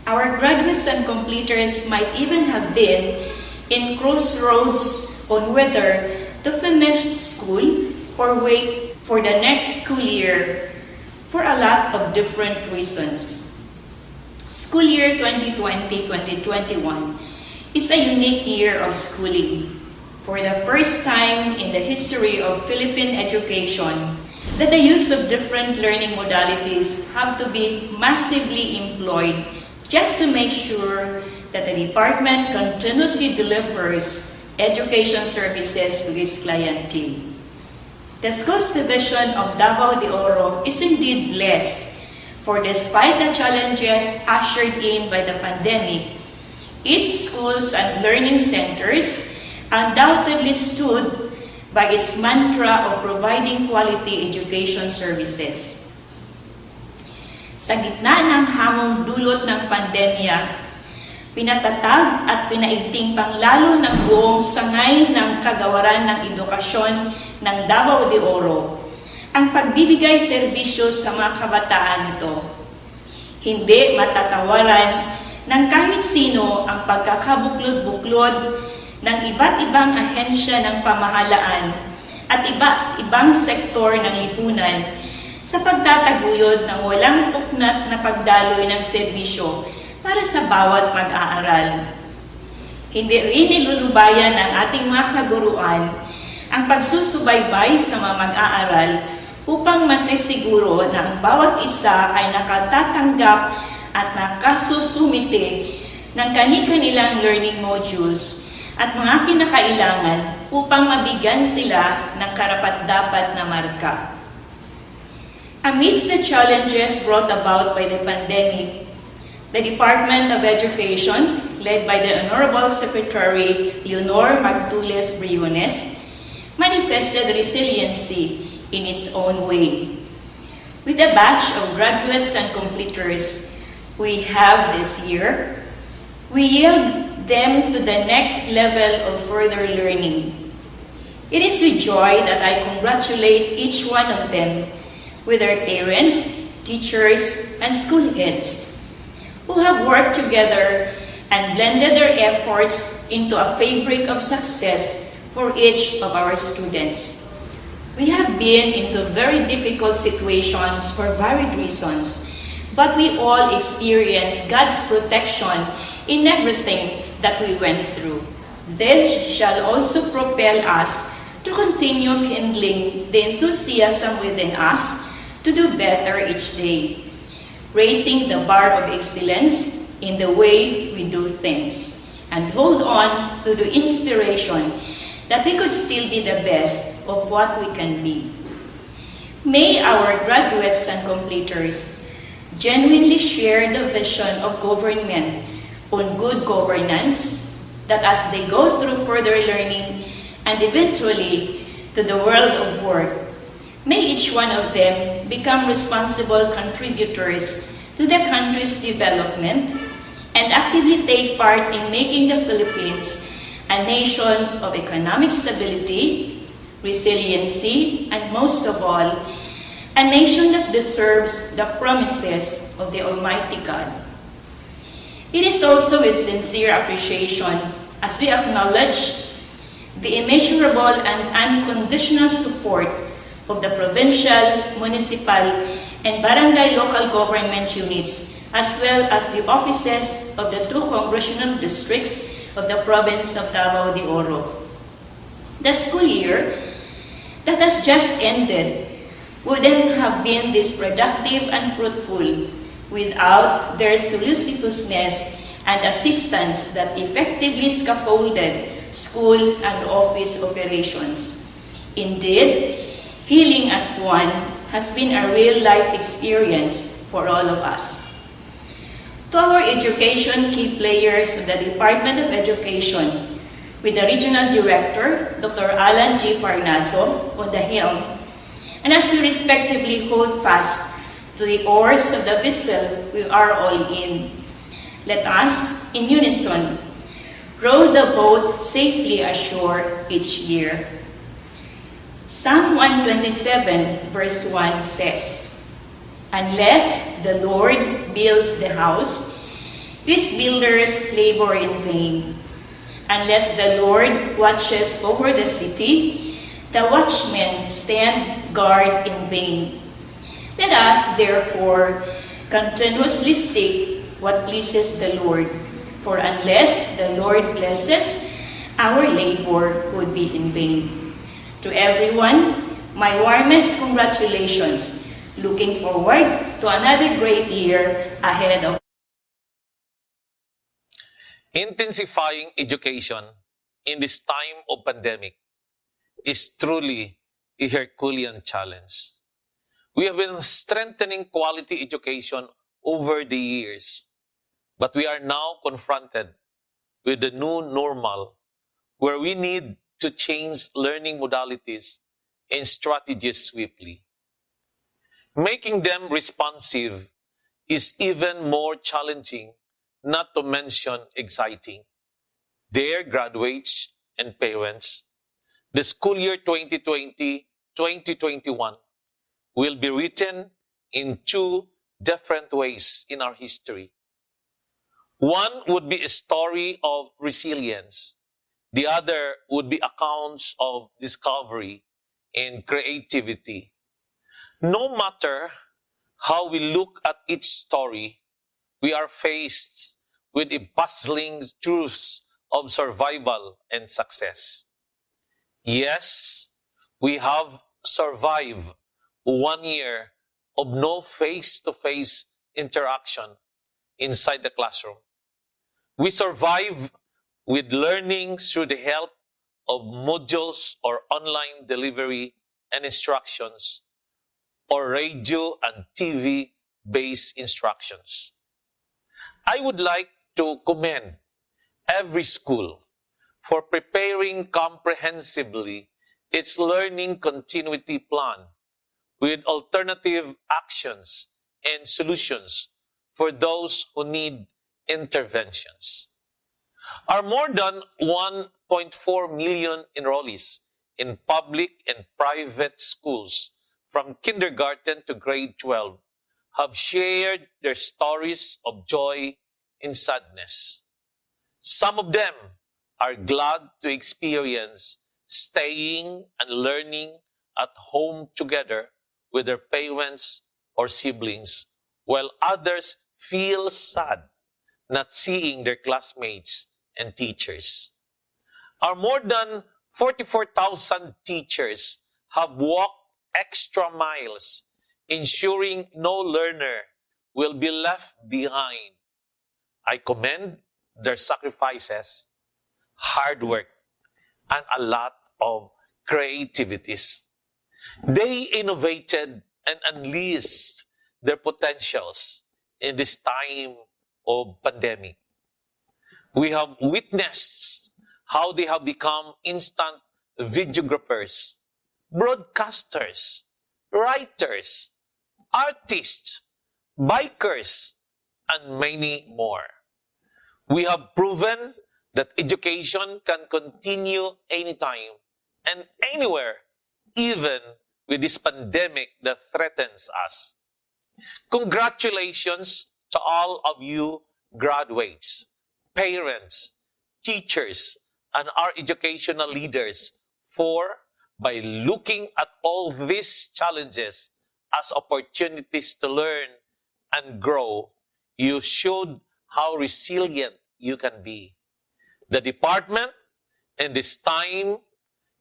Our graduates and completers might even have been in crossroads on whether to finish school or wait for the next school year for a lot of different reasons. School year 2020-2021 is a unique year of schooling. For the first time in the history of Philippine education, that the use of different learning modalities have to be massively employed just to make sure that the department continuously delivers education services to its clientele. The Schools Division of Davao de Oro is indeed blessed, for despite the challenges ushered in by the pandemic, its schools and learning centers undoubtedly stood by its mantra of providing quality education services. Sa gitna ng hamong dulot ng pandemya, pinatatag at pinaigting panglalo ng buong sangay ng kagawaran ng edukasyon ng Davao de Oro ang pagbibigay serbisyo sa mga kabataan nito. Hindi matatawaran ng kahit sino ang pagkakabuklod-buklod ng iba't ibang ahensya ng pamahalaan at iba't ibang sektor ng lipunan sa pagtataguyod ng walang puknat na pagdaloy ng serbisyo para sa bawat mag-aaral. Hindi rin nilulubayan ng ating mga kaguruan ang pagsusubaybay sa mga mag-aaral upang masisiguro na ang bawat isa ay nakatatanggap at nakasusumite ng kani-kanilang learning modules at mga kinakailangan upang mabigyan sila ng karapat-dapat na marka. Amidst the challenges brought about by the pandemic, the Department of Education, led by the Honorable Secretary Leonor Magtules Briones, manifested resiliency in its own way. With a batch of graduates and completers we have this year, we yield them to the next level of further learning. It is with joy that I congratulate each one of them with their parents, teachers, and school heads who have worked together and blended their efforts into a fabric of success for each of our students. We have been into very difficult situations for varied reasons, but we all experienced God's protection in everything that we went through. This shall also propel us to continue kindling the enthusiasm within us to do better each day, raising the bar of excellence in the way we do things, and hold on to the inspiration that we could still be the best of what we can be. May our graduates and completers genuinely share the vision of government on good governance, that as they go through further learning and eventually to the world of work, may each one of them become responsible contributors to the country's development and actively take part in making the Philippines a nation of economic stability, resiliency, and most of all, a nation that deserves the promises of the Almighty God. It is also with sincere appreciation as we acknowledge the immeasurable and unconditional support of the provincial, municipal, and barangay local government units, as well as the offices of the 2 congressional districts of the province of Davao de Oro. The school year that has just ended wouldn't have been this productive and fruitful without their solicitousness and assistance that effectively scaffolded school and office operations. Indeed, healing as one has been a real-life experience for all of us. To our education key players of the Department of Education, with the Regional Director, Dr. Alan G. Farnaso, on the helm, and as we respectively hold fast to the oars of the vessel we are all in, let us, in unison, row the boat safely ashore each year. Psalm 127 verse 1 says, "Unless the Lord builds the house, its builders labor in vain. Unless the Lord watches over the city, the watchmen stand guard in vain. Let us, therefore, continuously seek what pleases the Lord, for unless the Lord blesses, our labor would be in vain." To everyone, my warmest congratulations. Looking forward to another great year ahead of. Intensifying education in this time of pandemic is truly a Herculean challenge. We have been strengthening quality education over the years, but we are now confronted with the new normal where we need to change learning modalities and strategies swiftly. Making them responsive is even more challenging, not to mention exciting. Dear graduates and parents, the school year 2020-2021 will be written in 2 different ways in our history. One would be a story of resilience. The other would be accounts of discovery and creativity. No matter how we look at each story, we are faced with a puzzling truth of survival and success. Yes, we have survived 1 year of no face-to-face interaction inside the classroom. We survive with learning through the help of modules or online delivery and instructions, or radio and TV-based instructions. I would like to commend every school for preparing comprehensively its learning continuity plan with alternative actions and solutions for those who need interventions. Our more than 1.4 million enrollees in public and private schools from kindergarten to grade 12 have shared their stories of joy and sadness. Some of them are glad to experience staying and learning at home together with their parents or siblings, while others feel sad not seeing their classmates and teachers. Our more than 44,000 teachers have walked extra miles, ensuring no learner will be left behind. I commend their sacrifices, hard work, and a lot of creativities. They innovated and unleashed their potentials in this time of pandemic. We have witnessed how they have become instant videographers, broadcasters, writers, artists, bikers, and many more. We have proven that education can continue anytime and anywhere, even with this pandemic that threatens us. Congratulations to all of you graduates, parents, teachers, and our educational leaders for, by looking at all these challenges as opportunities to learn and grow, you showed how resilient you can be. The department in this time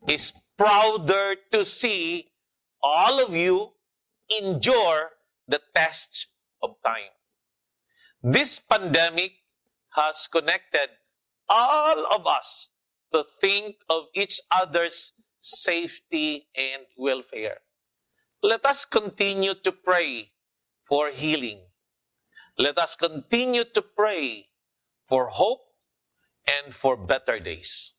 is prouder to see all of you endure the test of time. This pandemic has connected all of us to think of each other's safety and welfare. Let us continue to pray for healing. Let us continue to pray for hope and for better days.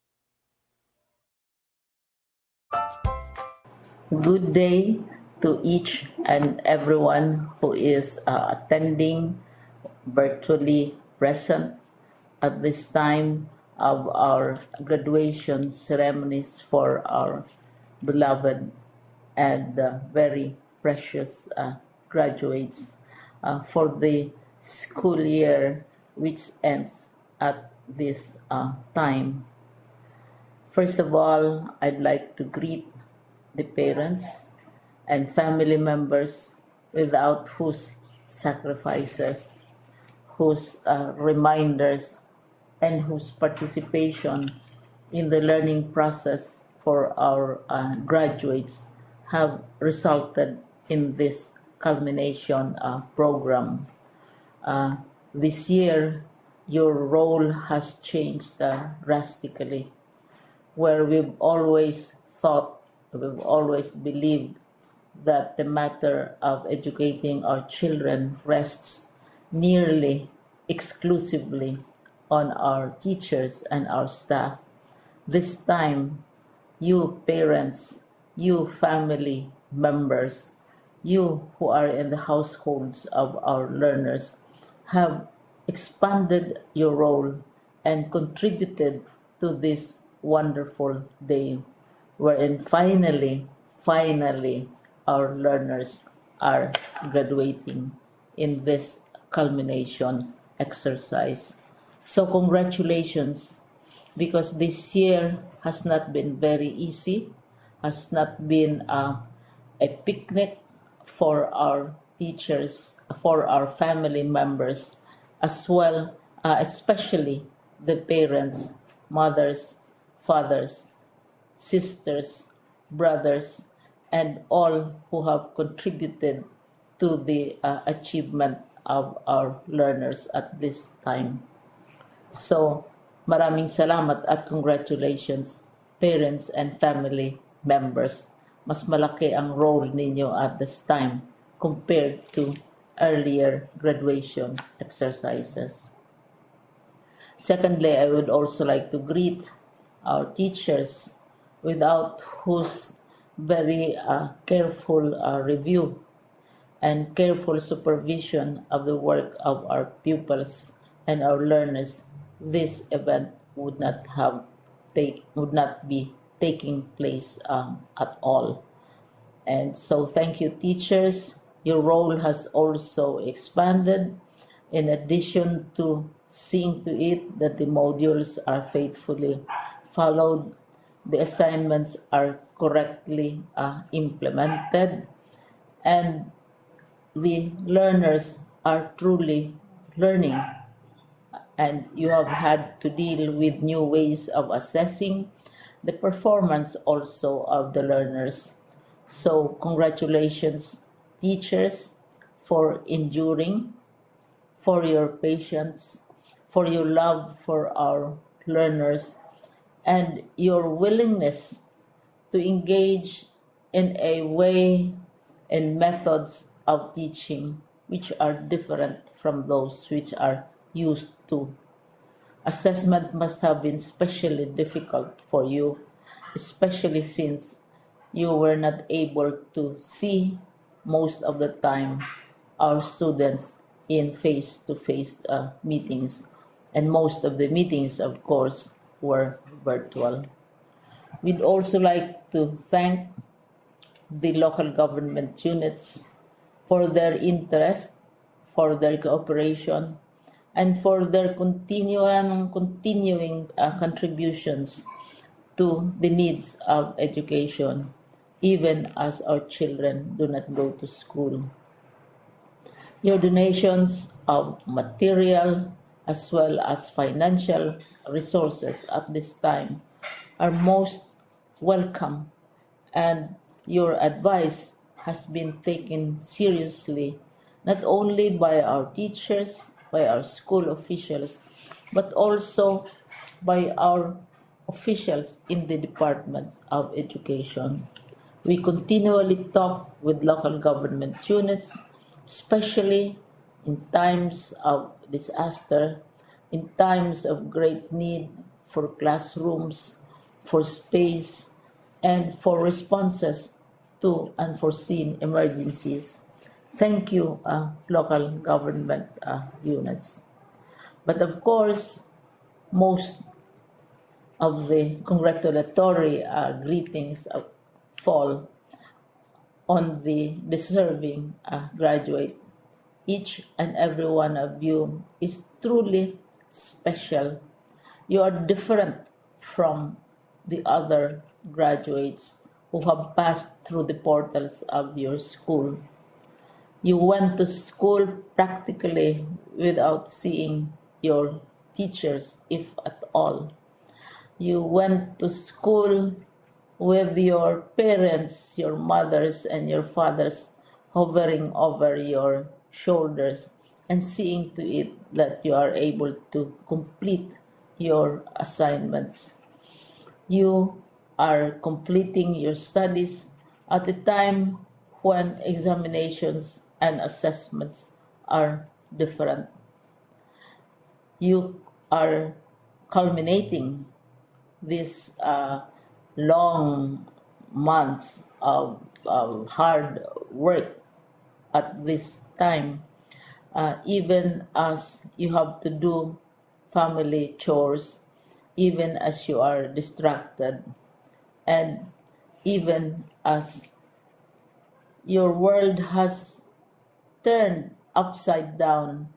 Good day to each and everyone who is attending virtually present at this time of our graduation ceremonies for our beloved and very precious graduates for the school year which ends at this time. First of all, I'd like to greet the parents and family members without whose sacrifices, whose reminders, and whose participation in the learning process for our graduates have resulted in this culmination program. This year, your role has changed drastically, where we've always believed that the matter of educating our children rests nearly exclusively on our teachers and our staff. This time, you parents, you family members, you who are in the households of our learners have expanded your role and contributed to this wonderful day wherein finally our learners are graduating in this culmination exercise. So congratulations, because this year has not been very easy, has not been a picnic for our teachers, for our family members, as well, especially the parents, mothers, fathers, sisters, brothers, and all who have contributed to the achievement of our learners at this time. So, maraming salamat at congratulations, parents and family members. Mas malaki ang role ninyo at this time compared to earlier graduation exercises. Secondly, I would also like to greet our teachers, without whose very careful review and careful supervision of the work of our pupils and our learners, this event would not be taking place at all. And so thank you, teachers. Your role has also expanded. In addition to seeing to it that the modules are faithfully followed, the assignments are correctly implemented, and the learners are truly learning, and you have had to deal with new ways of assessing the performance also of the learners. So congratulations, teachers, for enduring, for your patience, for your love for our learners, and your willingness to engage in a way and methods of teaching which are different from those which are used to. Assessment must have been especially difficult for you, especially since you were not able to see most of the time our students in face-to-face meetings, and most of the meetings, of course, were virtual. We'd also like to thank the local government units for their interest, for their cooperation, and for their continuing contributions to the needs of education, even as our children do not go to school. Your donations of material as well as financial resources at this time are most welcome, and your advice has been taken seriously not only by our teachers, by our school officials, but also by our officials in the Department of Education. We continually talk with local government units, especially in times of disaster, in times of great need for classrooms, for space, and for responses to unforeseen emergencies. Thank you, local government units. But of course, most of the congratulatory greetings fall on the deserving graduate. Each and every one of you is truly special. You are different from the other graduates who have passed through the portals of your school. You went to school practically without seeing your teachers, if at all. You went to school with your parents, your mothers, and your fathers hovering over your shoulders and seeing to it that you are able to complete your assignments. You are completing your studies at a time when examinations and assessments are different. You are culminating these long months of hard work at this time, even as you have to do family chores, even as you are distracted, and even as your world has turned upside down,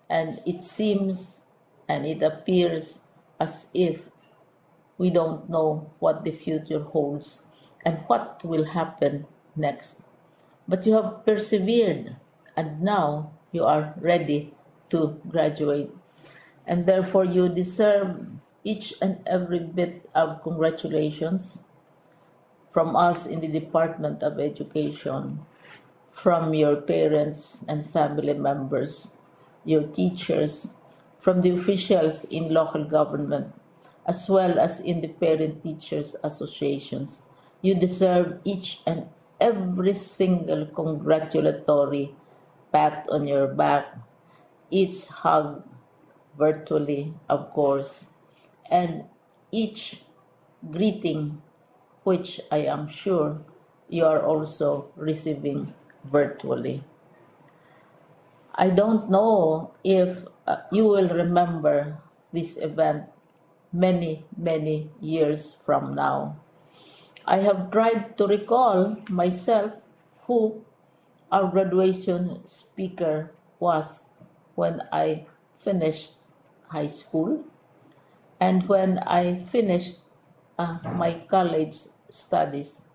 and it seems and it appears as if we don't know what the future holds and what will happen next. but you have persevered, and now you are ready to graduate. And therefore, you deserve each and every bit of congratulations from us in the Department of Education, from your parents and family members, your teachers, from the officials in local government, as well as in the parent teachers associations. You deserve each and every single congratulatory pat on your back, each hug virtually, of course, and each greeting, which I am sure you are also receiving virtually. I don't know if you will remember this event many, many years from now. I have tried to recall myself who our graduation speaker was when I finished high school and when I finished my college studies.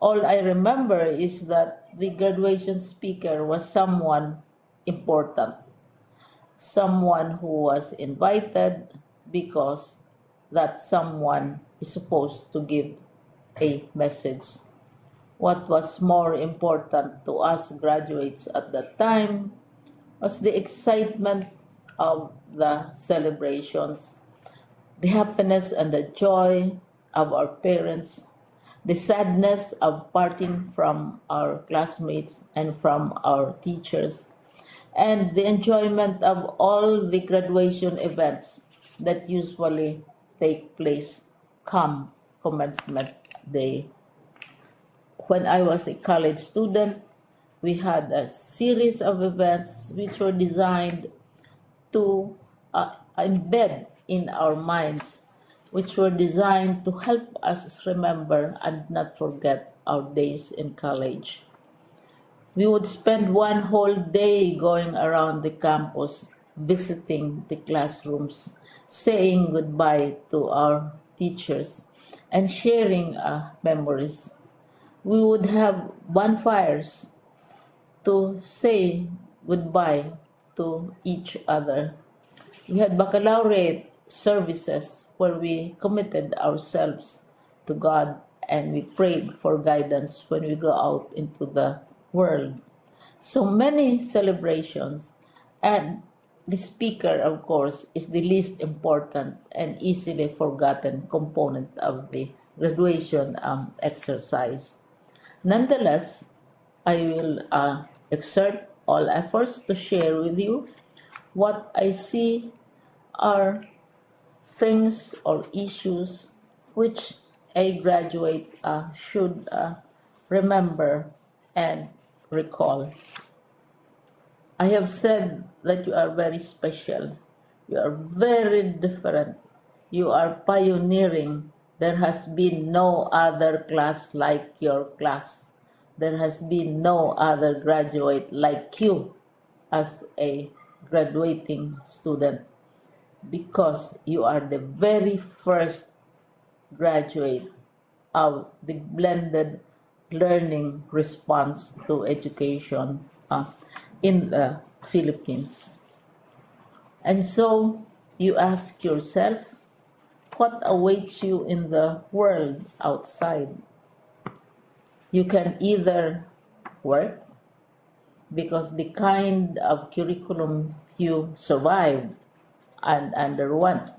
All I remember is that the graduation speaker was someone important, someone who was invited because that someone is supposed to give a message. What was more important to us graduates at that time was the excitement of the celebrations, the happiness and the joy of our parents, the sadness of parting from our classmates and from our teachers, and the enjoyment of all the graduation events that usually take place come commencement day. When I was a college student, we had a series of events which were designed to embed in our minds, which were designed to help us remember and not forget our days in college. We would spend one whole day going around the campus, visiting the classrooms, saying goodbye to our teachers, and sharing memories. We would have bonfires to say goodbye to each other. We had baccalaureate services where we committed ourselves to God and we prayed for guidance when we go out into the world. So many celebrations, and the speaker, of course, is the least important and easily forgotten component of the graduation exercise. Nonetheless, I will exert all efforts to share with you what I see are things or issues which a graduate should remember and recall. I have said that you are very special. You are very different. You are pioneering. There has been no other class like your class. There has been no other graduate like you as a graduating student because you are the very first graduate of the blended learning response to education in the Philippines. And so you ask yourself, what awaits you in the world outside? You can either work because the kind of curriculum you survived and underwent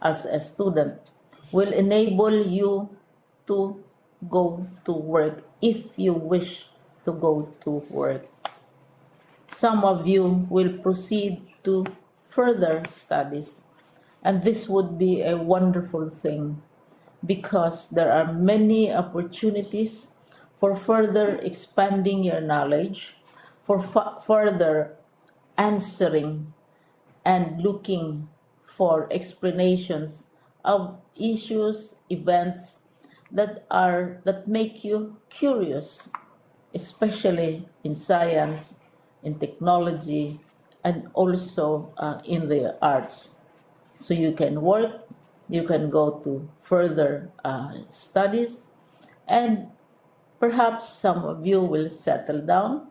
as a student will enable you to go to work if you wish to go to work. Some of you will proceed to further studies, and this would be a wonderful thing because there are many opportunities for further expanding your knowledge, for further answering and looking for explanations of issues, events that make you curious, especially in science, in technology, and also in the arts. So you can work, you can go to further studies, and Perhaps some of you will settle down,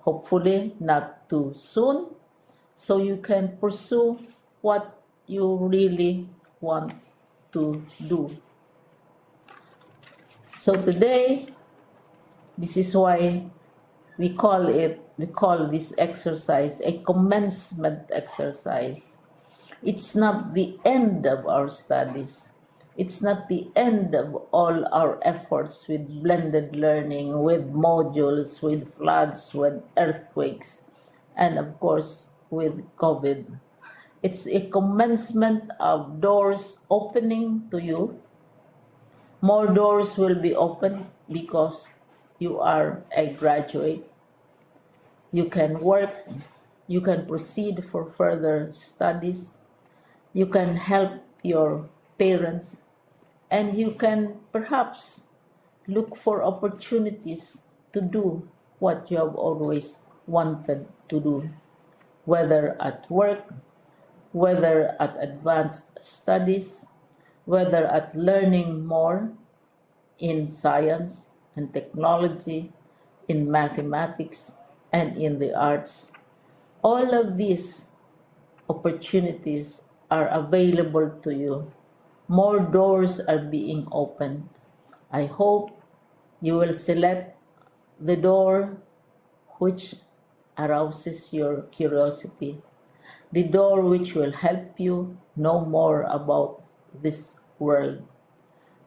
hopefully not too soon, so you can pursue what you really want to do. So today, this is why we call this exercise a commencement exercise. It's not the end of our studies. It's not the end of all our efforts with blended learning, with modules, with floods, with earthquakes, and of course with COVID. It's a commencement of doors opening to you. More doors will be opened because you are a graduate. You can work, you can proceed for further studies, you can help your parents, and you can perhaps look for opportunities to do what you have always wanted to do, whether at work, whether at advanced studies, whether at learning more in science and technology, in mathematics, and in the arts. All of these opportunities are available to you. More doors are being opened. I hope you will select the door which arouses your curiosity, the door which will help you know more about this world,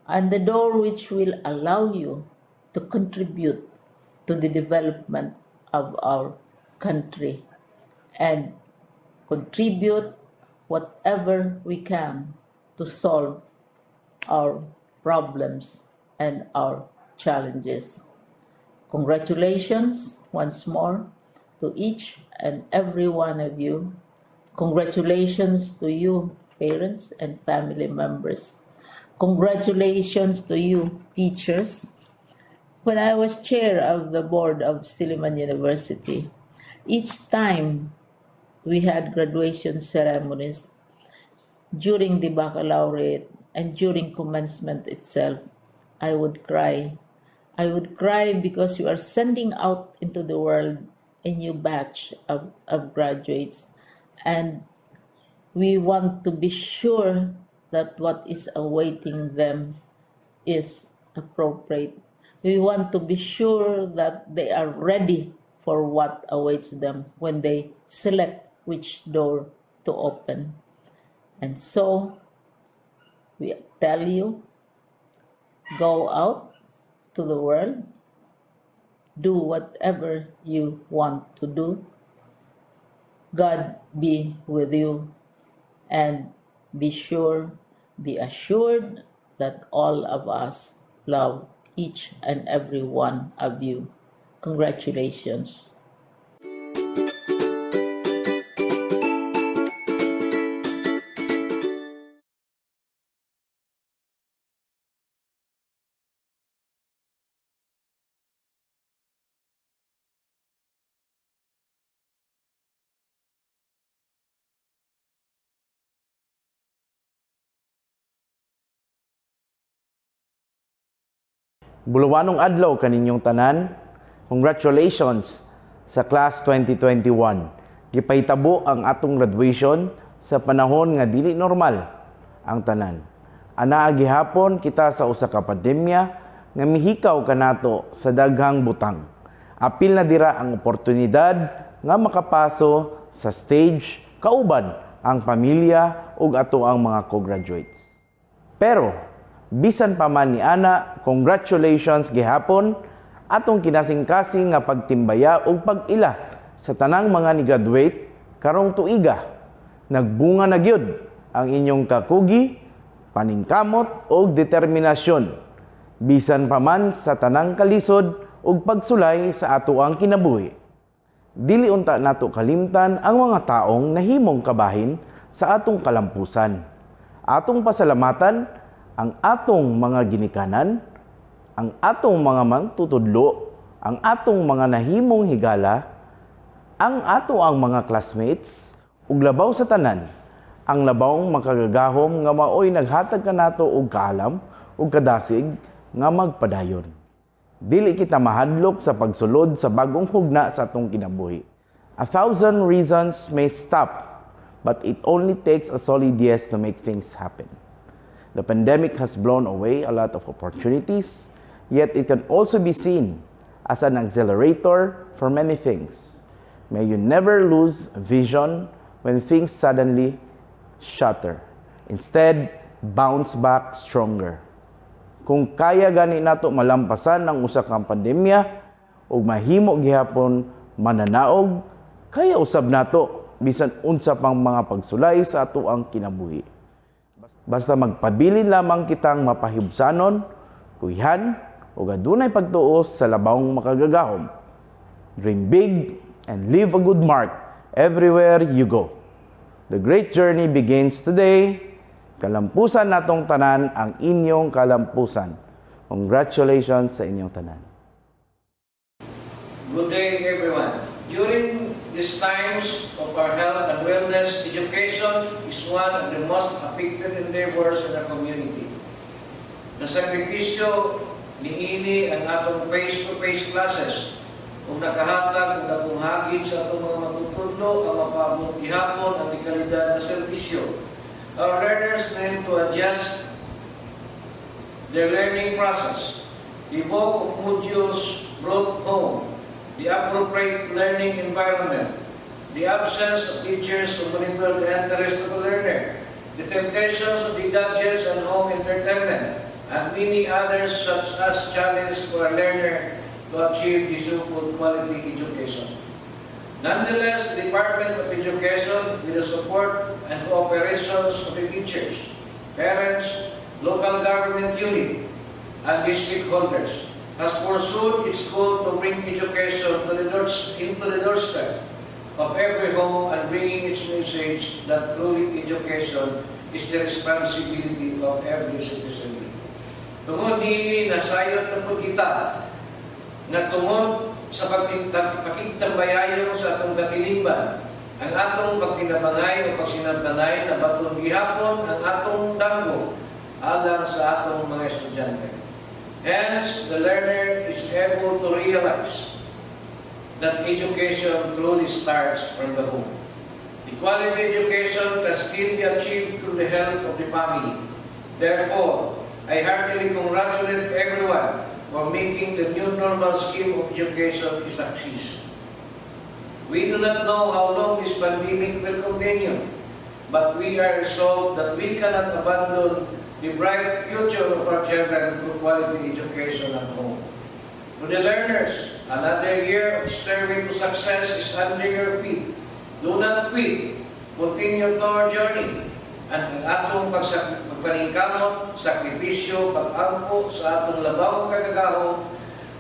and the door which will allow you to contribute to the development of our country and contribute whatever we can to solve our problems and our challenges. Congratulations once more to each and every one of you. Congratulations to you, parents and family members. Congratulations to you, teachers. When I was chair of the board of Silliman University, each time we had graduation ceremonies during the baccalaureate and during commencement itself, I would cry. I would cry because you are sending out into the world a new batch of graduates, and we want to be sure that what is awaiting them is appropriate. We want to be sure that they are ready for what awaits them when they select which door to open. And so we tell you, go out to the world, do whatever you want to do. God be with you, and be assured that all of us love each and every one of you. Congratulations. Bulawanong adlaw kaninyong tanan. Congratulations sa class 2021. Gipahitabo ang atong graduation sa panahon nga dili normal ang tanan. Anaa gihapon kita sa usa ka pandemya nga mihikaw kanato sa daghang butang. Apil na dira ang oportunidad nga makapaso sa stage kauban ang pamilya ug ato ang mga co-graduates. Pero bisan pa man ni ana, congratulations gihapon atong kinasing-kasing nga pagtimbaya ug pag-ila sa tanang mga ni-graduate karong tuiga. Nagbunga na gyud ang inyong kakugi, paningkamot ug determinasyon. Bisan pa man sa tanang kalisod ug pagsulay sa ato ang kinabuhi. Dili unta nato kalimtan ang mga taong nahimong kabahin sa atong kalampusan. Atong pasalamatan ang atong mga ginikanan, ang atong mga magtutudlo, ang atong mga nahimong higala, ang ato ang mga classmates, ug labaw sa tanan, ang labawng makagagahom nga maoy naghatag kanato og kaalam ug kadasig nga magpadayon. Dili kita mahadlok sa pagsulod sa bagong hugna sa atong kinabuhi. 1,000 reasons may stop, but it only takes a solid yes to make things happen. The pandemic has blown away a lot of opportunities, yet it can also be seen as an accelerator for many things. May you never lose vision when things suddenly shatter. Instead, bounce back stronger. Kung kaya gani nato malampasan ang usa ka pandemya ug mahimo gihapon mananaog, kaya usab nato bisan unsa pang mga pagsulay sa ato ang kinabuhi. Basta magpabilin lamang kitang mapahibsanon, kuyan ug adunay pagtuos sa labawng makagagahom. Dream big and leave a good mark everywhere you go. The great journey begins today. Kalampusan natong tanan ang inyong kalampusan. Congratulations sa inyong tanan. Good day, everyone. During these times of our health and wellness, education is one of the most affected endeavors in the community. Nasakripisyo niini ang atong face-to-face classes kung nakahatag kung napunghagid sa atong mga matutudlo ang mapabot gihapon ang dekalidad na serbisyo. Our learners need to adjust their learning process. The bulk of modules brought home, the appropriate learning environment, the absence of teachers to monitor the interest of the learner, the temptations of the gadgets and home entertainment, and many others such as challenge for a learner to achieve the so-called quality education. Nonetheless, the Department of Education, with the support and cooperations of the teachers, parents, local government unit, and the stakeholders, has pursued its goal to bring education into the doorstep of every home and bringing its message that truly education is the responsibility of every citizen. Tungod ni nasayot na po kita na tungod sa pagkitambayayon sa atong katilingban, ang atong pagtinabangay o pagsinabtanay na baton gihapon ang atong danggo alang sa atong mga estudyante. Hence, the learner is able to realize that education truly starts from the home. The quality education can still be achieved through the help of the family. Therefore, I heartily congratulate everyone for making the new normal scheme of education a success. We do not know how long this pandemic will continue, but we are resolved that we cannot abandon the bright future of our children through quality education at home. To the learners, another year of stairway to success is under your feet. Do not quit. Continue to our journey. At ang atong pagpaningkamot, sakripisyo, pag-ampo sa atong labawang kagagahom,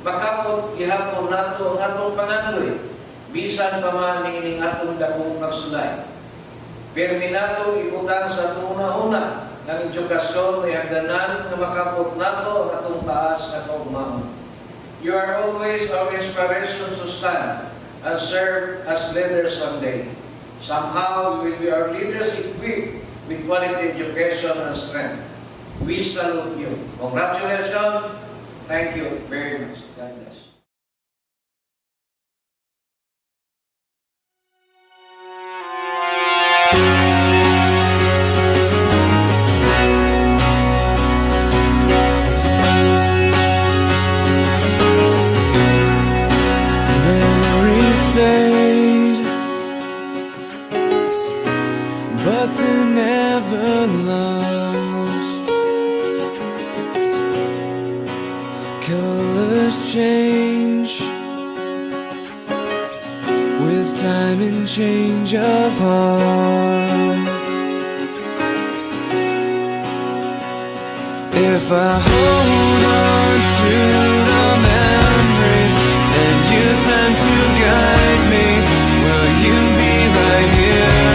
makapot gihapon nato ang atong pangandoy, bisan pa man niining atong dakong pagsulay. Permi nato ibutang sa atong una-una ng edukasyon may hagdanan na makapot nato ang atong taas na kaugmaon. You are always our inspiration to stand and serve as leaders someday. Somehow you will be our leaders equipped with quality education and strength. We salute you. Congratulations. Thank you very much. God bless. Memories fade, but they're never lost. Colors change with time and change of heart. If I hold on to the memories and use them to guide me, will you be right here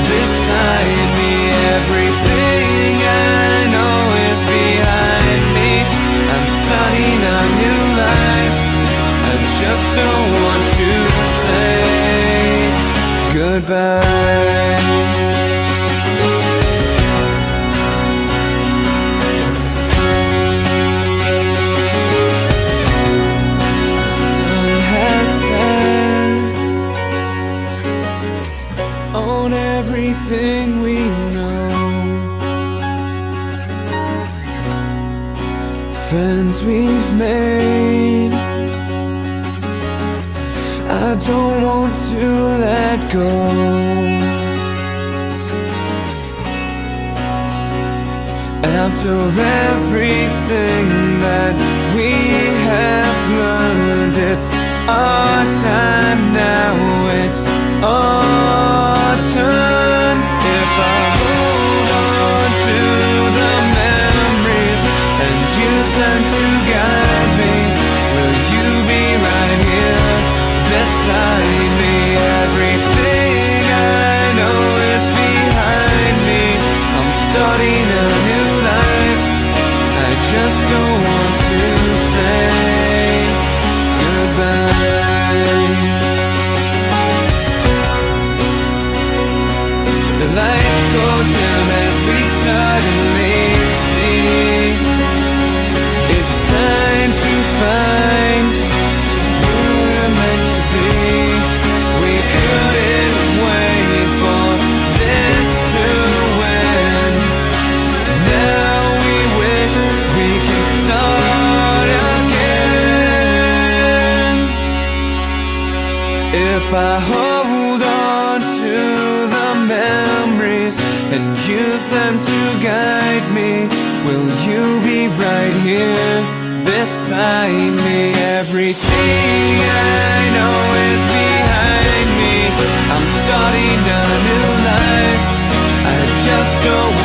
beside me? Everything I know is behind me. I'm starting a new life. I just don't want to say goodbye. don't want to let go. After everything that we have learned, it's our time now, it's our turn. If I hold on to the memories and use them to guide me, will you be right here beside me? Everything I know is behind me. I'm starting a new life. I just don't want to say goodbye. The lights go dim as we suddenly see it's time to find who we're meant to be. We couldn't wait for this to end. Now we wish we can start again. If I hold on to the memories and use them to guide me, will you be right here beside me? Everything I know is behind me. I'm starting a new life. I just don't